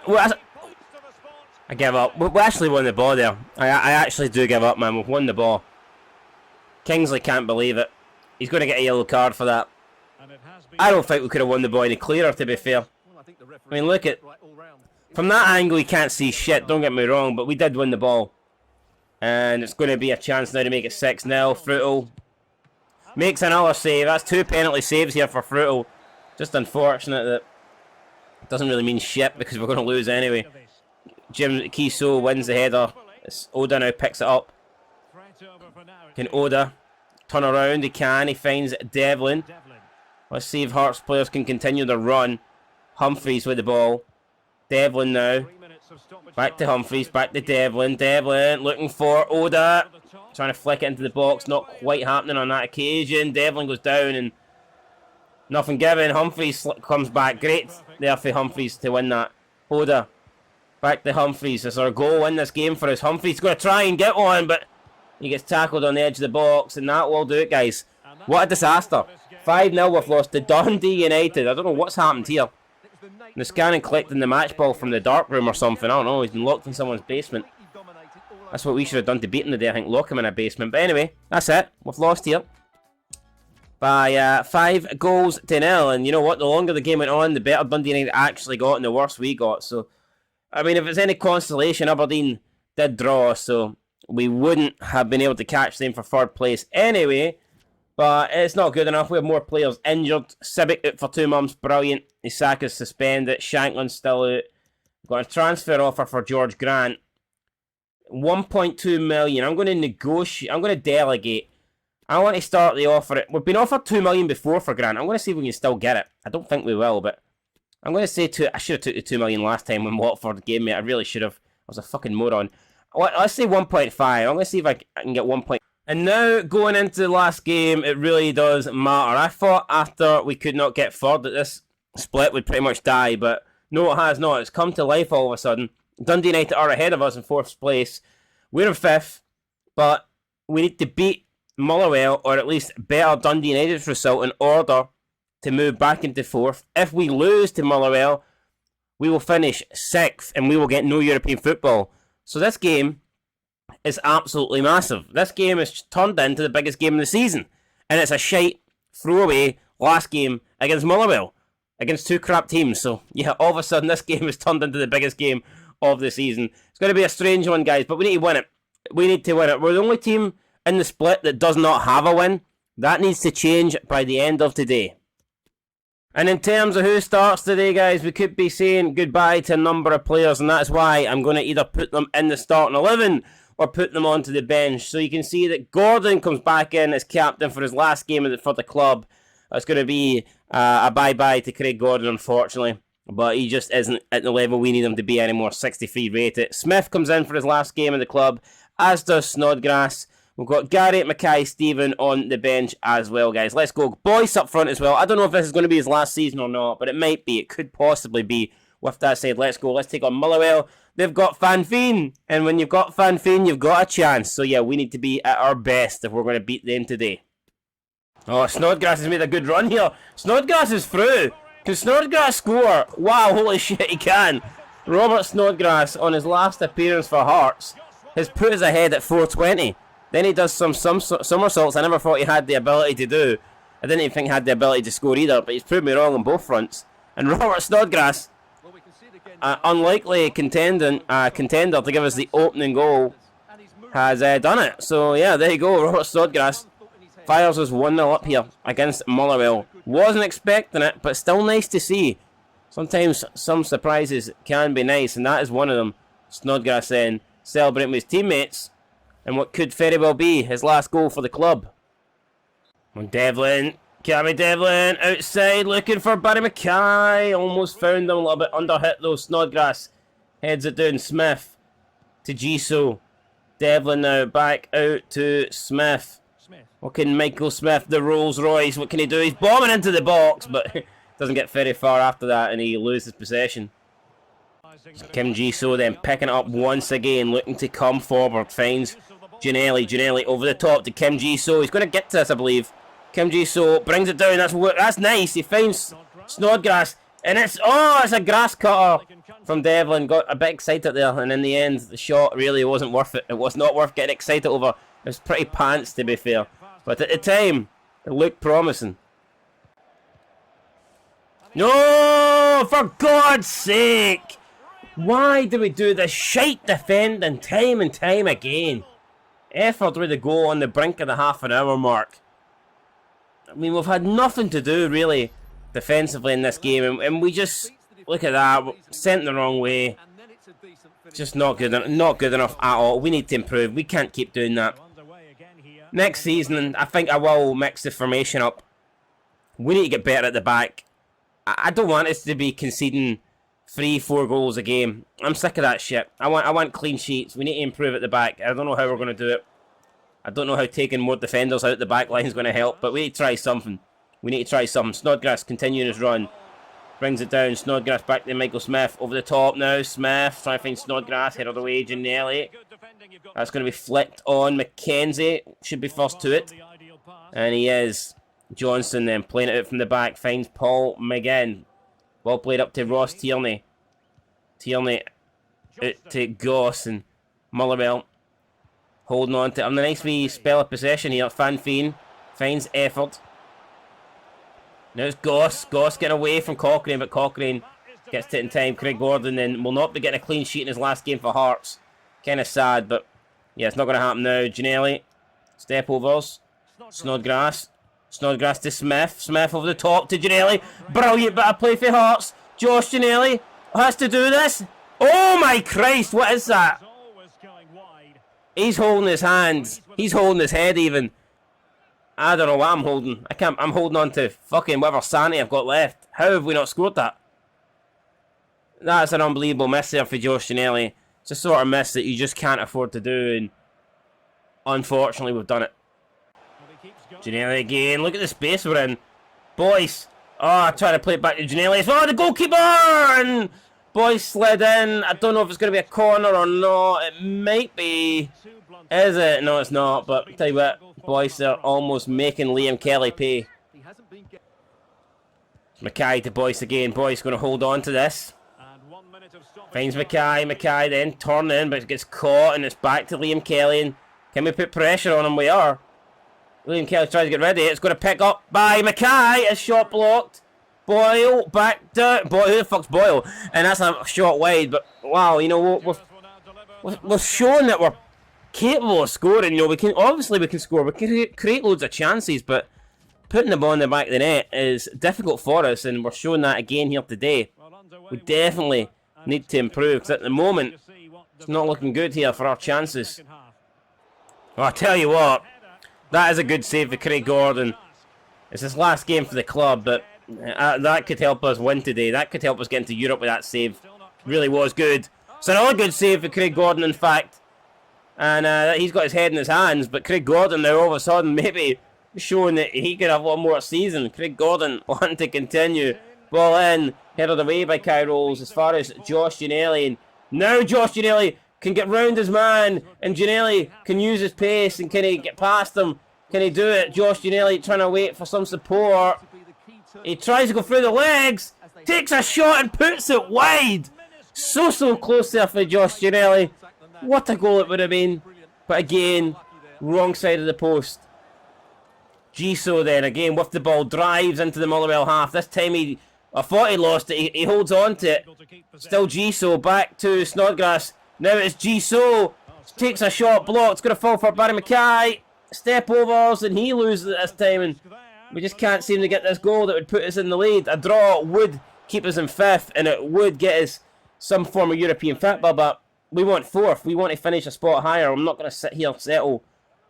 [SPEAKER 1] I give up. We actually won the ball there. I actually do give up, man. We've won the ball. Kingsley can't believe it. He's going to get a yellow card for that. I don't think we could have won the ball any clearer, to be fair. I mean, look at... From that angle, you can't see shit, don't get me wrong, but we did win the ball. And it's going to be a chance now to make it 6-0. Fruto makes another save. That's 2 penalty saves here for Fruto. Just unfortunate that it doesn't really mean shit because we're going to lose anyway. Jim Kiso wins the header. It's Oda now picks it up. Can Oda turn around? He can. He finds Devlin. Let's see if Hearts players can continue their run. Humphreys with the ball. Devlin now. Back to Humphreys. Back to Devlin. Devlin looking for Oda. Trying to flick it into the box. Not quite happening on that occasion. Devlin goes down and nothing given. Humphreys comes back. Great there for Humphreys to win that. Oda. Back to Humphreys. Is our goal in this game for us? Humphreys going to try and get one, but he gets tackled on the edge of the box, and that will do it, guys. What a disaster. 5-0 we've lost to Dundee United. I don't know what's happened here. The scanning collecting the match ball from the dark room or something. I don't know. He's been locked in someone's basement. That's what we should have done to beat him today. I think lock him in a basement. But anyway, that's it. We've lost here by 5 goals to 0. And you know what? The longer the game went on, the better Dundee United actually got and the worse we got. So, I mean, if it's any consolation, Aberdeen did draw. So, we wouldn't have been able to catch them for 3rd place anyway. But it's not good enough. We have more players injured. Sibic out for 2 months. Brilliant. Isaka's suspended. Shanklin's still out. Got a transfer offer for George Grant. 1.2 million. I'm going to negotiate. I'm going to delegate. I want to start the offer. We've been offered 2 million before for Grant. I'm going to see if we can still get it. I don't think we will, but I'm going to say I should have took the 2 million last time when Watford gave me. I really should have. I was a fucking moron. Let's say 1.5. I'm going to see if I can get 1. And now, going into the last game, it really does matter. I thought after we could not get 3rd that this split would pretty much die, but no, it has not. It's come to life all of a sudden. Dundee United are ahead of us in 4th place. We're in 5th, but we need to beat Motherwell, or at least better Dundee United's result in order to move back into 4th. If we lose to Motherwell, we will finish 6th, and we will get no European football. So this game is absolutely massive. This game is turned into the biggest game of the season. And it's a shite, throwaway, last game against Motherwell, against two crap teams. So, yeah, all of a sudden this game has turned into the biggest game of the season. It's going to be a strange one, guys, but we need to win it. We need to win it. We're the only team in the split that does not have a win. That needs to change by the end of today. And in terms of who starts today, guys, we could be saying goodbye to a number of players, and that's why I'm going to either put them in the starting 11 or put them onto the bench. So you can see that Gordon comes back in as captain for his last game for the club. It's going to be a bye-bye to Craig Gordon, unfortunately. But he just isn't at the level we need him to be anymore. 63 rated. Smith comes in for his last game in the club, as does Snodgrass. We've got Gary, Mackay, Stephen on the bench as well, guys. Let's go. Boyce up front as well. I don't know if this is going to be his last season or not, but it might be. It could possibly be. With that said, let's go. Let's take on Motherwell. They've got Fanfine, and when you've got Fanfine, you've got a chance. So yeah, we need to be at our best if we're going to beat them today. Oh, Snodgrass has made a good run here. Snodgrass is through. Can Snodgrass score? Wow, holy shit, he can. Robert Snodgrass, on his last appearance for Hearts, has put us ahead at 420. Then he does some somersaults I never thought he had the ability to do. I didn't even think he had the ability to score either, but he's proved me wrong on both fronts. And Robert Snodgrass, unlikely contender to give us the opening goal, has done it. So yeah, there you go. Robert Snodgrass fires us 1-0 up here against Motherwell. Wasn't expecting it, but still nice to see. Sometimes some surprises can be nice, and that is one of them. Snodgrass then celebrating with his teammates, and what could very well be his last goal for the club. And Devlin, Cammy Devlin, outside looking for Barry Mackay. Almost found him, a little bit under hit though. Snodgrass heads it down. Smith to Giso. Devlin now back out to Smith. What can Michael Smith, the Rolls Royce, what can he do? He's bombing into the box, but doesn't get very far after that, and he loses possession. Kim Giso then picking it up once again, looking to come forward. Finds Ginnelly over the top to Kim Giso. He's going to get to this, I believe. Kim Giso brings it down. That's nice. He finds Snodgrass, and it's a grass cutter from Devlin. Got a bit excited there, and in the end, the shot really wasn't worth it. It was not worth getting excited over. It was pretty pants, to be fair. But at the time, it looked promising. No, for God's sake! Why do we do this shite defending time and time again? Effort with the goal on the brink of the half-an-hour mark. I mean, we've had nothing to do, really, defensively in this game. And we just, look at that, sent the wrong way. Just not good enough at all. We need to improve. We can't keep doing that. Next season, I think I will mix the formation up. We need to get better at the back. I don't want us to be conceding 3-4 goals a game. I'm sick of that shit. I want clean sheets. We need to improve at the back. I don't know how we're going to do it. I don't know how taking more defenders out the back line is going to help, but we need to try something. We need to try something. Snodgrass continuing his run. Brings it down. Snodgrass back to Michael Smith. Over the top now. Smith trying to find Snodgrass. Head of the way. Ginnelly. That's going to be flicked on. McKenzie should be first to it. And he is. Johnson then playing it out from the back. Finds Paul McGinn. Well played up to Ross Tierney. Tierney out to Goss and Motherwell. Holding on to him. A nice wee spell of possession here. Fanfine finds effort. Now it's Goss. Goss getting away from Cochrane, but Cochrane gets to it in time. Craig Gordon then will not be getting a clean sheet in his last game for Hearts. Kind of sad, but yeah, it's not going to happen now. Ginnelly. Step overs. Snodgrass. Snodgrass to Smith. Smith over the top to Ginnelly. Brilliant bit of play for Hearts. Josh Ginnelly has to do this. Oh my Christ, what is that? He's holding his hands. He's holding his head even. I don't know what I'm holding. I'm holding on to fucking whatever sanity I've got left. How have we not scored that? That's an unbelievable miss there for Josh Ginnelly. It's a sort of miss that you just can't afford to do, and unfortunately we've done it. Ginnelly again. Look at the space we're in. Boyce. Oh, trying to play it back to Ginnelly. Oh, the goalkeeper! And Boyce slid in. I don't know if it's going to be a corner or not. It might be. Is it? No, it's not. But I'll tell you what, Boyce are almost making Liam Kelly pay. Mackay to Boyce again. Boyce going to hold on to this. Finds Mackay. Mackay then turn in, but it gets caught, and it's back to Liam Kelly. And can we put pressure on him? We are. Liam Kelly tries to get ready. It's going to pick up by Mackay. A shot blocked. Boyle, back down. Boyle, who the fuck's Boyle? And that's a shot wide, but wow, you know, we've shown that we're capable of scoring. You know, we can score. We can create loads of chances, but putting the ball in the back of the net is difficult for us, and we're showing that again here today. We definitely need to improve, because at the moment, it's not looking good here for our chances. Well, I tell you what, that is a good save for Craig Gordon. It's his last game for the club, but that could help us win today. That could help us get into Europe with that save. Really was good. It's another good save for Craig Gordon, in fact. And he's got his head in his hands, but Craig Gordon now all of a sudden maybe showing that he could have one more season. Craig Gordon wanting to continue. Ball in, headed away by Kai Rolls as far as Josh Ginnelly. And now Josh Ginnelly can get round his man, and Ginnelly can use his pace, and can he get past him? Can he do it? Josh Ginnelly trying to wait for some support. He tries to go through the legs, takes a shot and puts it wide. So close there for Josh Ginnelly. What a goal it would have been. But again, wrong side of the post. Giso then, again with the ball, drives into the Motherwell half. This time I thought he lost it. He holds on to it. Still Giso, back to Snodgrass. Now it's Giso. Takes a shot, blocked. It's going to fall for Barry Mackay. Step overs, and he loses it this time. And we just can't seem to get this goal that would put us in the lead. A draw would keep us in 5th, and it would get us some form of European football, but we want 4th. We want to finish a spot higher. I'm not going to sit here and settle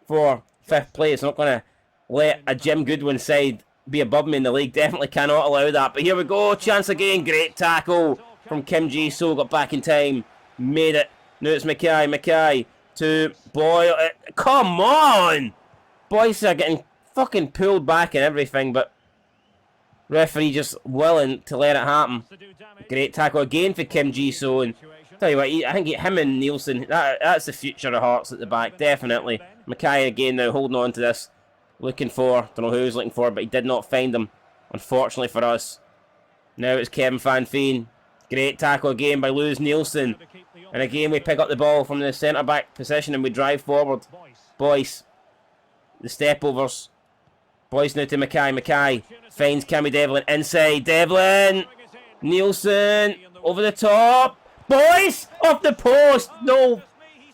[SPEAKER 1] for 5th place. I'm not going to let a Jim Goodwin side be above me in the league. Definitely cannot allow that. But here we go. Chance again. Great tackle from Kim Ji-soo. Got back in time. Made it. Now it's Mackay. Mackay to Boyle. Come on! Boys are getting fucking pulled back and everything, but referee just willing to let it happen. Great tackle again for Kim Ji-soo. And tell you what, I think him and Nielsen, that's the future of Hearts at the back, definitely. Mackay again now holding on to this. Looking for, don't know who he was looking for, but he did not find him, unfortunately for us. Now it's Kevin Van Veen. Great tackle again by Lewis Nielsen. And again we pick up the ball from the centre-back position and we drive forward. Boyce. The step-overs. Boyce now to Mackay. Mackay finds Cammy Devlin inside. Devlin! Nielsen! Over the top! Boyce! Off the post! No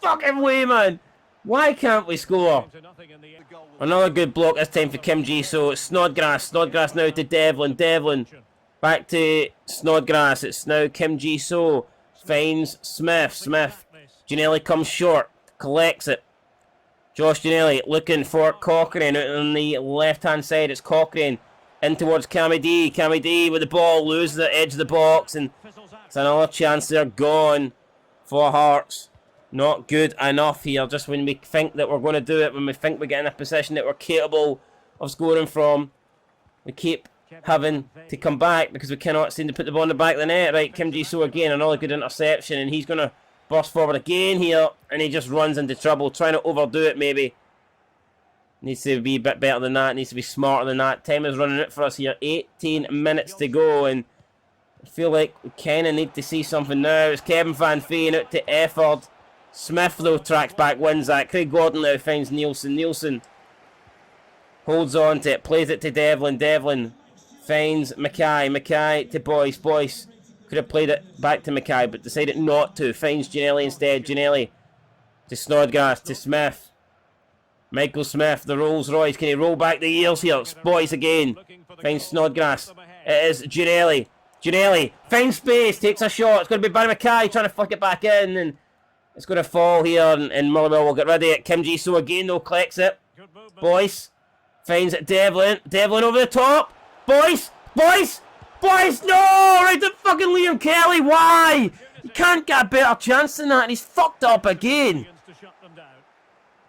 [SPEAKER 1] fucking way, man! Why can't we score? Another good block, this time for Kim Ji-soo. It's Snodgrass. Snodgrass now to Devlin. Devlin back to Snodgrass. It's now Kim Ji-soo. Finds Smith. Smith. Ginnelly comes short. Collects it. Josh Ginnelly looking for Cochrane out on the left-hand side. It's Cochrane in towards Cammy D. Cammy D with the ball. Loses the edge of the box. And it's another chance they're gone for Hearts. Not good enough here, just when we think that we're going to do it, when we think we get in a position that we're capable of scoring from. We keep having to come back because we cannot seem to put the ball in the back of the net. Right, Kim Ji-soo again, another good interception, and he's going to burst forward again here, and he just runs into trouble, trying to overdo it maybe. Needs to be a bit better than that, needs to be smarter than that. Time is running out for us here, 18 minutes to go, and I feel like we kind of need to see something now. It's Kevin Van Veen out to Efford. Smith, though, tracks back, wins that. Craig Gordon now finds Nielsen. Nielsen holds on to it, plays it to Devlin. Devlin finds Mackay. Mackay to Boyce. Boyce could have played it back to Mackay, but decided not to. Finds Ginnelly instead. Ginnelly to Snodgrass, to Smith. Michael Smith, the Rolls Royce. Can he roll back the ears here? It's Boyce again. Finds Snodgrass. It is Ginnelly. Ginnelly finds space, takes a shot. It's going to be Barry Mackay trying to flick it back in, and it's going to fall here, and Motherwell will get rid of it. Kim Ji-soo again, though, collects it. Boyce finds it. Devlin. Devlin over the top. Boyce! Boyce! Boyce! No! Right to fucking Liam Kelly. Why? You can't get a better chance than that, and he's fucked up again.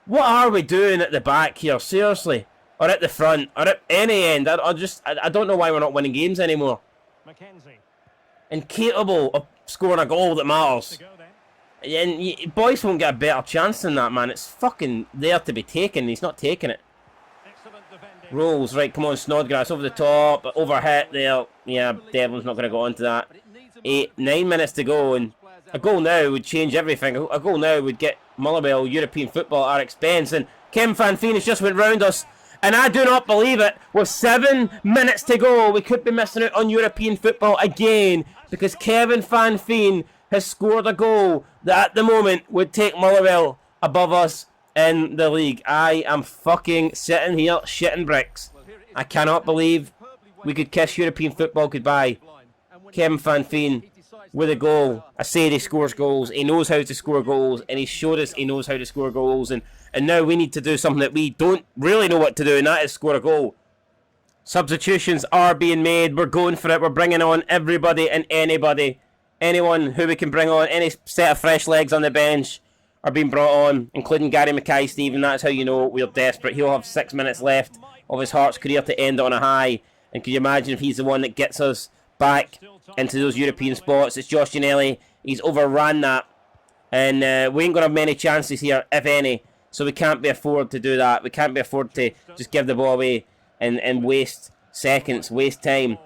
[SPEAKER 1] What are we doing at the back here? Seriously. Or at the front. Or at any end. I don't know why we're not winning games anymore. Incapable of scoring a goal that matters. And Boyce won't get a better chance than that, man. It's fucking there to be taken. He's not taking it. Rolls, right, come on, Snodgrass over the top, overhit there. Yeah, Devlin's not going to go on to that. 9 minutes to go, and a goal now would change everything. A goal now would get Motherwell European football at our expense. And Kim Van Veen has just went round us, And I do not believe it. With 7 minutes to go, we could be missing out on European football again because Kevin Van Veen has scored a goal that at the moment would take Motherwell above us in the league. I am fucking sitting here shitting bricks. I cannot believe we could kiss European football goodbye. Kevin Van Veen with a goal. I said he scores goals. He knows how to score goals, and he showed us he knows how to score goals. And now we need to do something that we don't really know what to do, and that is score a goal. Substitutions are being made. We're going for it. We're bringing on everybody and anybody. Anyone who we can bring on, any set of fresh legs on the bench are being brought on, including Gary Mackay-Steven. That's how you know we're desperate. He'll have 6 minutes left of his Hearts career to end on a high. And can you imagine if he's the one that gets us back into those European spots? It's Josh Ginnelly. He's overran that. And we ain't going to have many chances here, if any. So we can't be afford to do that. We can't be afford to just give the ball away and waste seconds, waste time,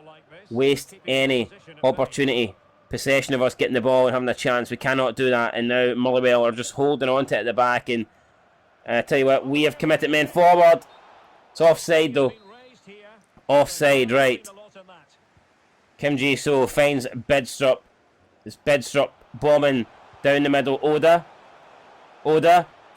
[SPEAKER 1] waste any opportunity. Possession of us getting the ball and having a chance. We cannot do that. And now Motherwell are just holding on to it at the back. And I tell you what, we have committed men forward. It's offside though. Offside, right. Kim Jae-soo finds Bidstrup. This Bidstrup bombing down the middle. Oda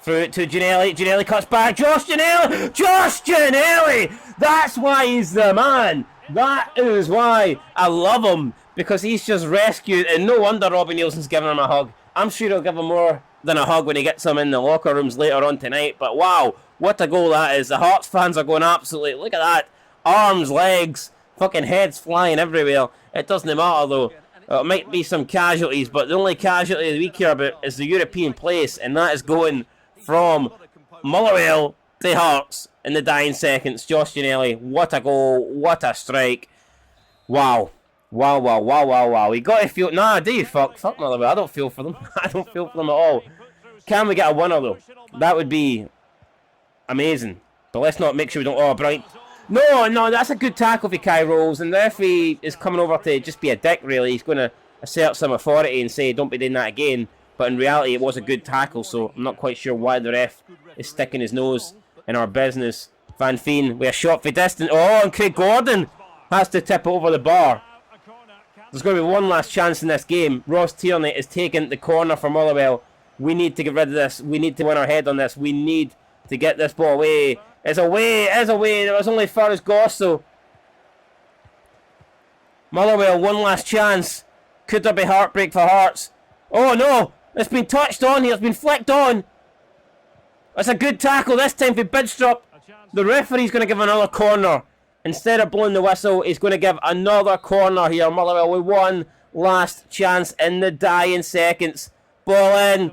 [SPEAKER 1] through it to Ginnelly. Ginnelly cuts back. Josh Ginnelly! Josh Ginnelly! That's why he's the man. That is why I love him. Because he's just rescued, and no wonder Robbie Nielsen's giving him a hug. I'm sure he'll give him more than a hug when he gets him in the locker rooms later on tonight. But wow, what a goal that is. The Hearts fans are going absolutely, look at that. Arms, legs, fucking heads flying everywhere. It doesn't matter though. It might be some casualties, but the only casualty that we care about is the European place, and that is going from Motherwell to Hearts in the dying seconds. Josh Ginnelly, what a goal, what a strike. Wow. Wow. We got to feel... Nah, do you fuck Motherwell? I don't feel for them. I don't feel for them at all. Can we get a winner, though? That would be amazing. But let's not make sure we don't... Oh, Bright. No, that's a good tackle for Kai Rolls. And the referee is coming over to just be a dick, really. He's going to assert some authority and say, don't be doing that again. But in reality, it was a good tackle, so I'm not quite sure why the ref is sticking his nose in our business. Van Veen with a shot for distance. Oh, and Craig Gordon has to tip it over the bar. There's going to be one last chance in this game. Ross Tierney is taking the corner for Motherwell. We need to get rid of this. We need to win our head on this. We need to get this ball away. It's away. It was only far as Gosso. Motherwell, one last chance. Could there be heartbreak for Hearts? Oh no! It's been touched on here. It's been flicked on. It's a good tackle this time for Bidstrup. The referee's going to give another corner. Instead of blowing the whistle, he's going to give another corner here. Motherwell with one last chance in the dying seconds. Ball in.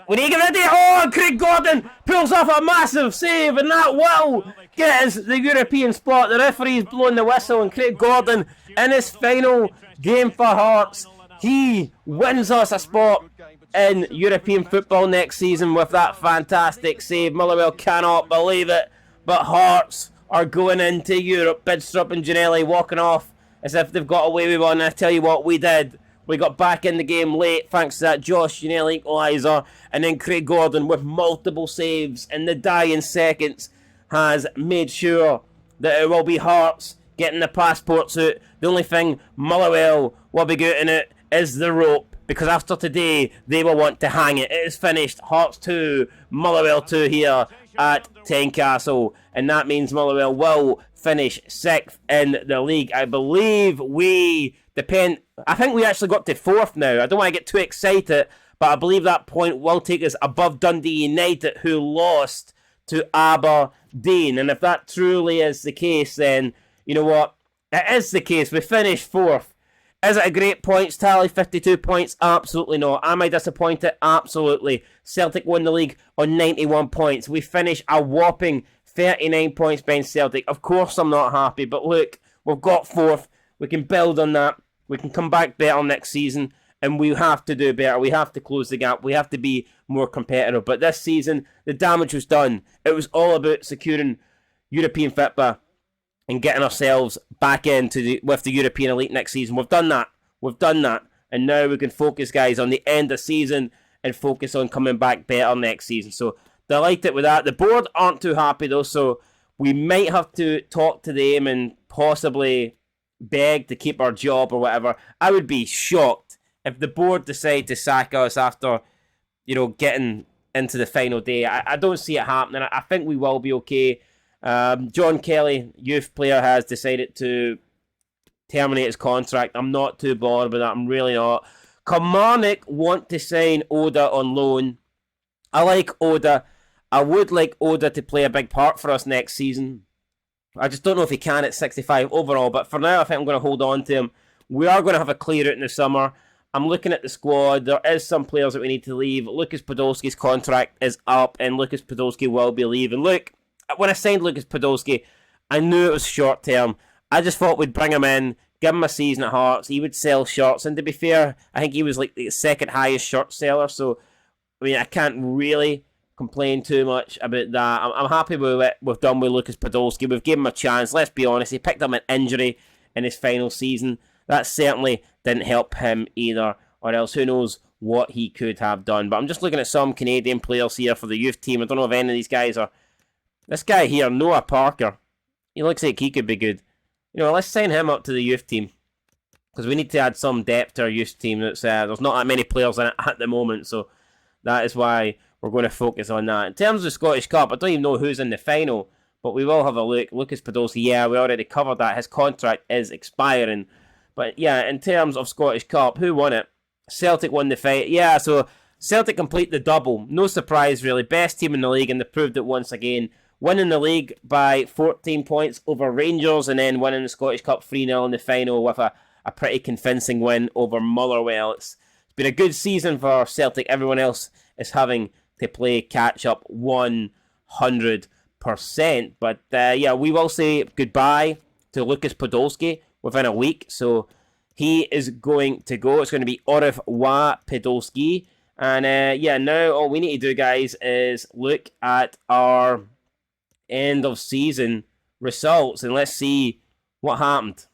[SPEAKER 1] We need to get ready. Oh, Craig Gordon pulls off a massive save, and that will get us the European spot. The referee's blowing the whistle, and Craig Gordon, in his final game for Hearts, he wins us a spot in European football next season with that fantastic save. Motherwell cannot believe it, but Hearts are going into Europe. Bidstrup and Ginnelly walking off as if they've got away with one. I tell you what, we did. We got back in the game late thanks to that Josh Ginnelly equaliser, and then Craig Gordon with multiple saves in the dying seconds has made sure that it will be Hearts getting the passports out. The only thing Motherwell will be getting it is the rope, because after today they will want to hang it. It is finished. Hearts 2, Motherwell 2 here at Tynecastle, and that means Motherwell will finish 6th in the league. I believe we depend. I think we actually got to 4th now. I don't want to get too excited, but I believe that point will take us above Dundee United, who lost to Aberdeen. And if that truly is the case, then you know what? It is the case. We finished 4th. Is it a great points tally? 52 points? Absolutely not. Am I disappointed? Absolutely. Celtic won the league on 91 points. We finish a whopping 39 points behind Celtic. Of course I'm not happy, but look, we've got 4th. We can build on that. We can come back better next season, and we have to do better. We have to close the gap. We have to be more competitive. But this season, the damage was done. It was all about securing European football and getting ourselves back into with the European elite next season. We've done that. And now we can focus, guys, on the end of season and focus on coming back better next season. So delighted with that. The board aren't too happy, though, so we might have to talk to them and possibly beg to keep our job or whatever. I would be shocked if the board decide to sack us after, getting into the final day. I don't see it happening. I think we will be okay. John Kelly, youth player, has decided to terminate his contract. I'm not too bothered with that. I'm really not. Kilmarnock want to sign Oda on loan. I like Oda. I would like Oda to play a big part for us next season. I just don't know if he can at 65 overall, but for now I think I'm going to hold on to him. We are going to have a clear out in the summer. I'm looking at the squad. There is some players that we need to leave. Lucas Podolski's contract is up, and Lucas Podolski will be leaving. Look, when I signed Lucas Podolski, I knew it was short term. I just thought we'd bring him in, give him a season at Hearts. He would sell shirts, and to be fair, I think he was like the second highest shirt seller. So, I mean, I can't really complain too much about that. I'm happy with what we've done with Lucas Podolski. We've given him a chance. Let's be honest, he picked up an injury in his final season. That certainly didn't help him either, or else who knows what he could have done. But I'm just looking at some Canadian players here for the youth team. I don't know if any of these guys are... This guy here, Noah Parker, he looks like he could be good. Let's sign him up to the youth team, because we need to add some depth to our youth team. There's not that many players in it at the moment, so that is why we're going to focus on that. In terms of the Scottish Cup, I don't even know who's in the final, but we will have a look. Lucas Podolski, yeah, we already covered that. His contract is expiring. But yeah, in terms of Scottish Cup, who won it? Celtic won the fight. Yeah, so Celtic complete the double. No surprise, really. Best team in the league, and they proved it once again. Winning the league by 14 points over Rangers, and then winning the Scottish Cup 3-0 in the final with a pretty convincing win over Motherwell. It's been a good season for Celtic. Everyone else is having to play catch-up 100%. But yeah, we will say goodbye to Lucas Podolski within a week, so he is going to go. It's going to be au revoir, Podolski. And yeah, now all we need to do, guys, is look at our end of season results, and let's see what happened.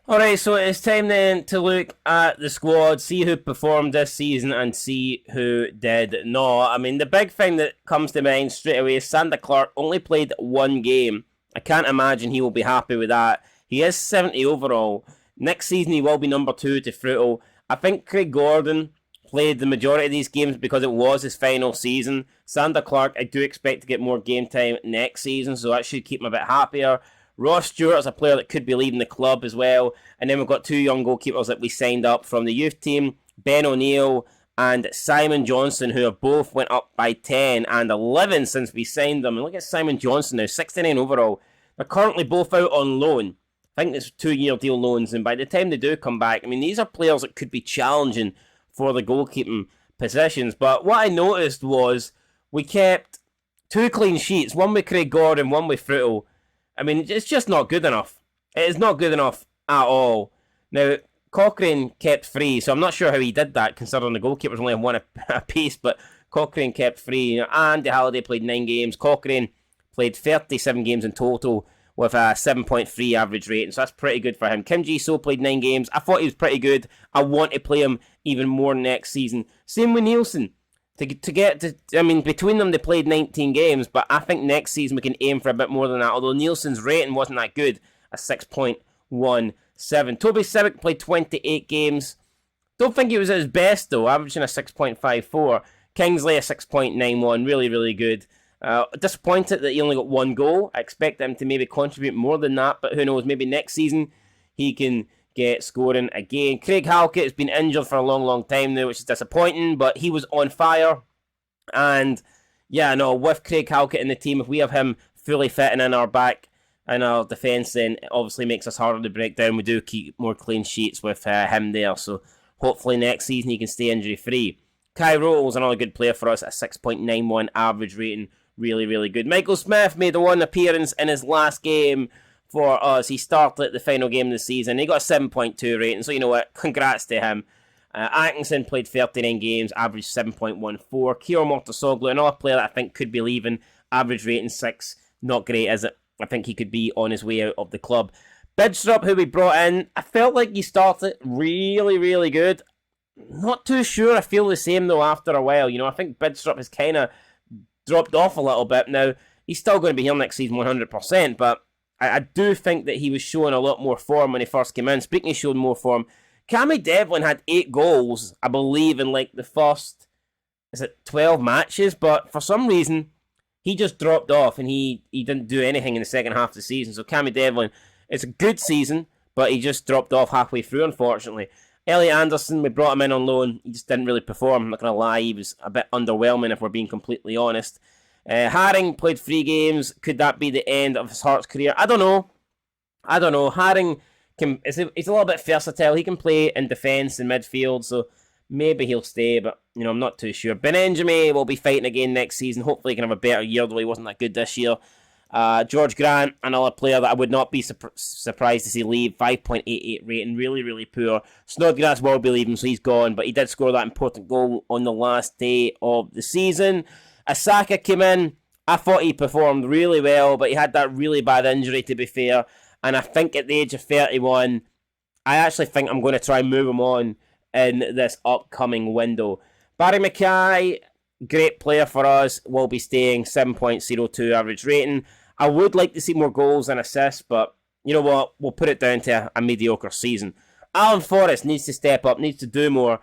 [SPEAKER 1] Alright, so it's time then to look at the squad, see who performed this season and see who did not. I mean, the big thing that comes to mind straight away is Sander Clark only played one game. I can't imagine he will be happy with that. He is 70 overall. Next season he will be number 2 to Fruto. I think Craig Gordon played the majority of these games because it was his final season. Sander Clark, I do expect to get more game time next season, so that should keep him a bit happier. Ross Stewart is a player that could be leaving the club as well. And then we've got 2 young goalkeepers that we signed up from the youth team, Ben O'Neill and Simon Johnson, who have both went up by 10 and 11 since we signed them. And look at Simon Johnson now, 69 overall. They're currently both out on loan. I think it's 2-year deal loans, and by the time they do come back, I mean, these are players that could be challenging for the goalkeeping positions. But what I noticed was we kept 2 clean sheets, one with Craig Gordon, one with Fruto. I mean, it's just not good enough. It is not good enough at all. Now, Cochrane kept 3, so I'm not sure how he did that, considering the goalkeepers only have 1 apiece, but Cochrane kept 3. Andy Halliday played 9 games. Cochrane played 37 games in total with a 7.3 average rating, so that's pretty good for him. Kim Ji-soo played 9 games. I thought he was pretty good. I want to play him even more next season. Same with Nielsen. I mean, between them they played 19 games, but I think next season we can aim for a bit more than that, although Nielsen's rating wasn't that good, a 6.17. Toby Sivic played 28 games. Don't think he was at his best, though, averaging a 6.54. Kingsley, a 6.91, really, really good. Disappointed that he only got 1 goal. I expect him to maybe contribute more than that, but who knows, maybe next season he can get scoring again. Craig Halkett has been injured for a long, long time now, which is disappointing, but he was on fire. And yeah, no, with Craig Halkett in the team, if we have him fully fitting in our back and our defence, then it obviously makes us harder to break down. We do keep more clean sheets with him there, so hopefully next season he can stay injury free. Kai Roll's another good player for us, a 6.91 average rating. Really, really good. Michael Smith made the 1 appearance in his last game for us. He started the final game of the season. He got a 7.2 rating, so you know what? Congrats to him. Atkinson played 39 games, average 7.14. Kieran Mortasoglu, another player that I think could be leaving, average rating 6. Not great, is it? I think he could be on his way out of the club. Bidstrup, who we brought in, I felt like he started really, really good. Not too sure I feel the same, though, after a while. You know, I think Bidstrup has kind of dropped off a little bit now. he's still going to be here next season 100%, but I do think that he was showing a lot more form when he first came in. Speaking of showing more form, Cammy Devlin had 8 goals, I believe, in like the first, 12 matches, but for some reason, he just dropped off and he didn't do anything in the second half of the season. So Cammy Devlin, it's a good season, but he just dropped off halfway through, unfortunately. Elliot Anderson, we brought him in on loan. He just didn't really perform. I'm not going to lie, he was a bit underwhelming if we're being completely honest. Haring played 3 games. Could that be the end of his Hearts career? I don't know. Haring he's a little bit versatile. He can play in defence and midfield, so maybe he'll stay, but I'm not too sure. Benjamin will be fighting again next season. Hopefully he can have a better year, though he wasn't that good this year. George Grant, another player that I would not be surprised to see leave. 5.88 rating, really, really poor. Snodgrass will be leaving, so he's gone, but he did score that important goal on the last day of the season. Asaka came in. I thought he performed really well, but he had that really bad injury, to be fair. And I think at the age of 31, I actually think I'm going to try and move him on in this upcoming window. Barry Mackay, great player for us, will be staying. 7.02 average rating. I would like to see more goals and assists, but you know what? We'll put it down to a mediocre season. Alan Forrest needs to step up, needs to do more.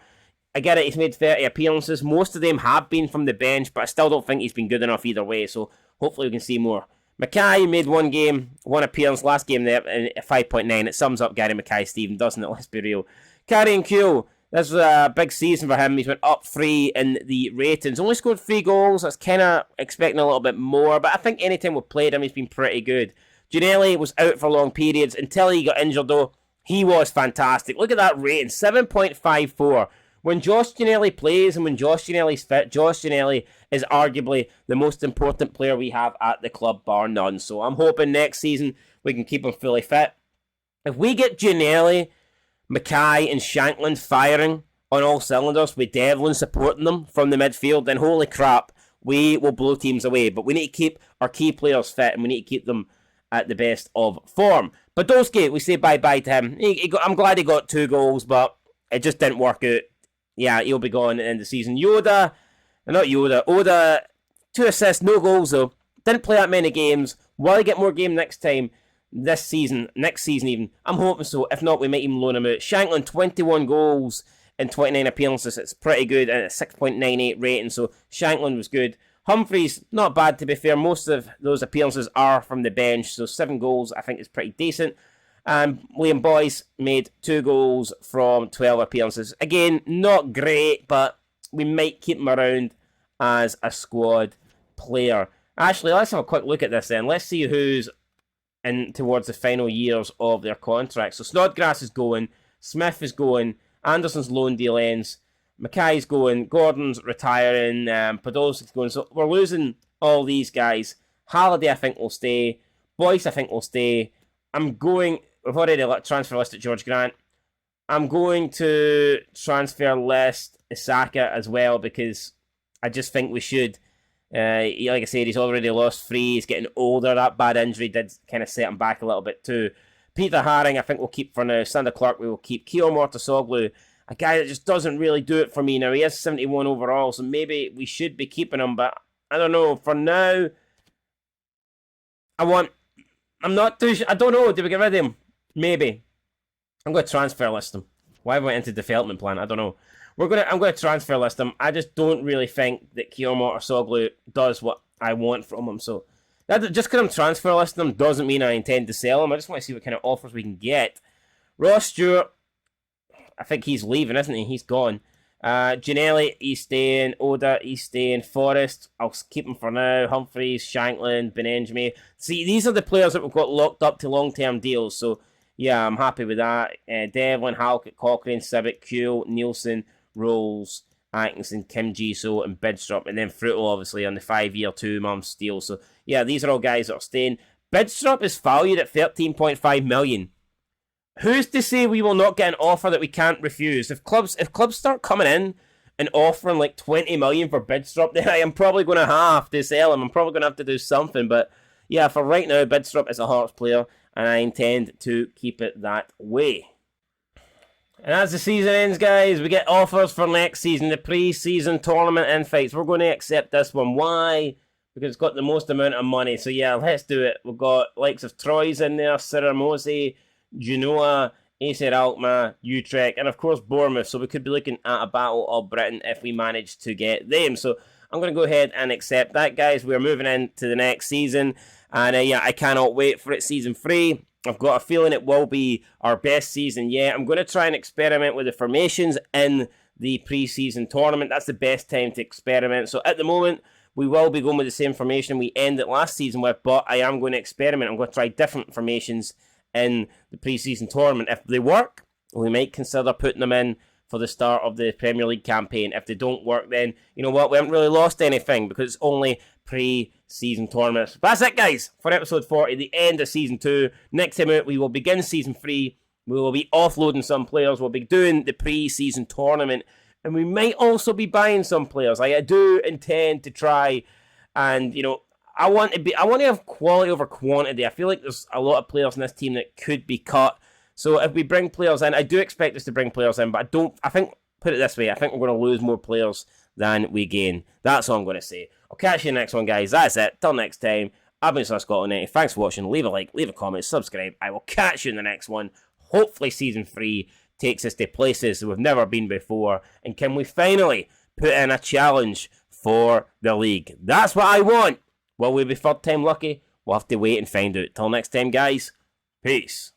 [SPEAKER 1] I get it, he's made 30 appearances. Most of them have been from the bench, but I still don't think he's been good enough either way, so hopefully we can see more. Mackay made 1 game, 1 appearance, last game there, 5.9. It sums up Gary Mackay, Stephen, doesn't it? Let's be real. Carrying Q, this was a big season for him. He's went up 3 in the ratings. Only scored 3 goals. I was kind of expecting a little bit more, but I think anytime we've played him, he's been pretty good. Gianelli was out for long periods. Until he got injured, though, he was fantastic. Look at that rating, 7.54. When Josh Gianelli plays and when Josh Gianelli's fit, Josh Gianelli is arguably the most important player we have at the club, bar none. So I'm hoping next season we can keep him fully fit. If we get Gianelli, Mackay and Shanklin firing on all cylinders with Devlin supporting them from the midfield, then holy crap, we will blow teams away. But we need to keep our key players fit and we need to keep them at the best of form. Podolski, we say bye-bye to him. I'm glad he got 2 goals, but it just didn't work out. Yeah, he'll be gone at the end of the season. Oda, 2 assists, no goals though. Didn't play that many games. Will he get more game next time? This season, next season even. I'm hoping so. If not, we might even loan him out. Shanklin, 21 goals in 29 appearances. It's pretty good and a 6.98 rating, so Shanklin was good. Humphreys, not bad to be fair. Most of those appearances are from the bench, so 7 goals I think is pretty decent. And Liam Boyce made 2 goals from 12 appearances. Again, not great, but we might keep him around as a squad player. Actually, let's have a quick look at this then. Let's see who's in towards the final years of their contract. So Snodgrass is going, Smith is going, Anderson's loan deal ends, Mackay's going, Gordon's retiring, Podolski's going. So we're losing all these guys. Halliday, I think, will stay. Boyce, I think, will stay. We've already transfer listed George Grant. I'm going to transfer list Isaka as well because I just think we should. Like I said, he's already lost 3. He's getting older. That bad injury did kind of set him back a little bit too. Peter Haring, I think we'll keep for now. Sander Clark, we will keep. Keo Mortasoglu, a guy that just doesn't really do it for me now. He has 71 overall, so maybe we should be keeping him, but I don't know. For now, I'm not too sure. I don't know. Did we get rid of him? Maybe. I'm going to transfer list him. Why have I went into development plan? I don't know. I'm going to transfer list him. I just don't really think that Keo Mortasoglu does what I want from him. So just because I'm transfer listing him doesn't mean I intend to sell him. I just want to see what kind of offers we can get. Ross Stewart, I think he's leaving, isn't he? He's gone. Gianelli, he's staying. Oda, he's staying. Forrest, I'll keep him for now. Humphreys, Shanklin, Benjamin. See, these are the players that we've got locked up to long-term deals. So, yeah, I'm happy with that. Devlin, Halkett, Cochrane, Civic, Kuehl, Nielsen, Rolls, Atkinson, Kim Ji-soo, and Bidstrup. And then Fruital, obviously, on the 5-year, 2-month deal. So, yeah, these are all guys that are staying. Bidstrup is valued at 13.5 million. Who's to say we will not get an offer that we can't refuse? If clubs start coming in and offering like 20 million for Bidstrup, then I am probably going to have to sell him. I'm probably going to have to do something. But yeah, for right now, Bidstrup is a Hearts player, and I intend to keep it that way. And as the season ends, guys, we get offers for next season, the pre-season tournament invites. We're going to accept this one. Why? because it's got the most amount of money. So yeah, let's do it. We've got likes of Troyes in there, Siramosi, Genoa, Acer Alkmaar, Utrecht, and of course Bournemouth. So we could be looking at a battle of Britain if we manage to get them. So I'm going to go ahead and accept that, guys. We're moving into the next season. And yeah, I cannot wait for it. Season 3. I've got a feeling it will be our best season yet. I'm going to try and experiment with the formations in the pre-season tournament. That's the best time to experiment. So at the moment, we will be going with the same formation we ended last season with, but I am going to experiment. I'm going to try different formations in the pre-season tournament. If they work, we might consider putting them in for the start of the Premier League campaign. If they don't work, then you know what? We haven't really lost anything because it's only pre-season tournaments. But that's it, guys, for episode 40, the end of season 2. Next time out, we will begin season 3. We will be offloading some players. We'll be doing the pre-season tournament. And we might also be buying some players. I do intend to try and, you know, I want to have quality over quantity. I feel like there's a lot of players in this team that could be cut. So if we bring players in, I do expect us to bring players in, but I think, put it this way, I think we're going to lose more players than we gain. That's all I'm going to say. I'll catch you in the next one, guys. That's it. Till next time, I've been Scotland 90. Thanks for watching. Leave a like, leave a comment, subscribe. I will catch you in the next one. Hopefully season 3 takes us to places we've never been before. And can we finally put in a challenge for the league? That's what I want. Will we be third time lucky? We'll have to wait and find out. Till next time, guys. Peace.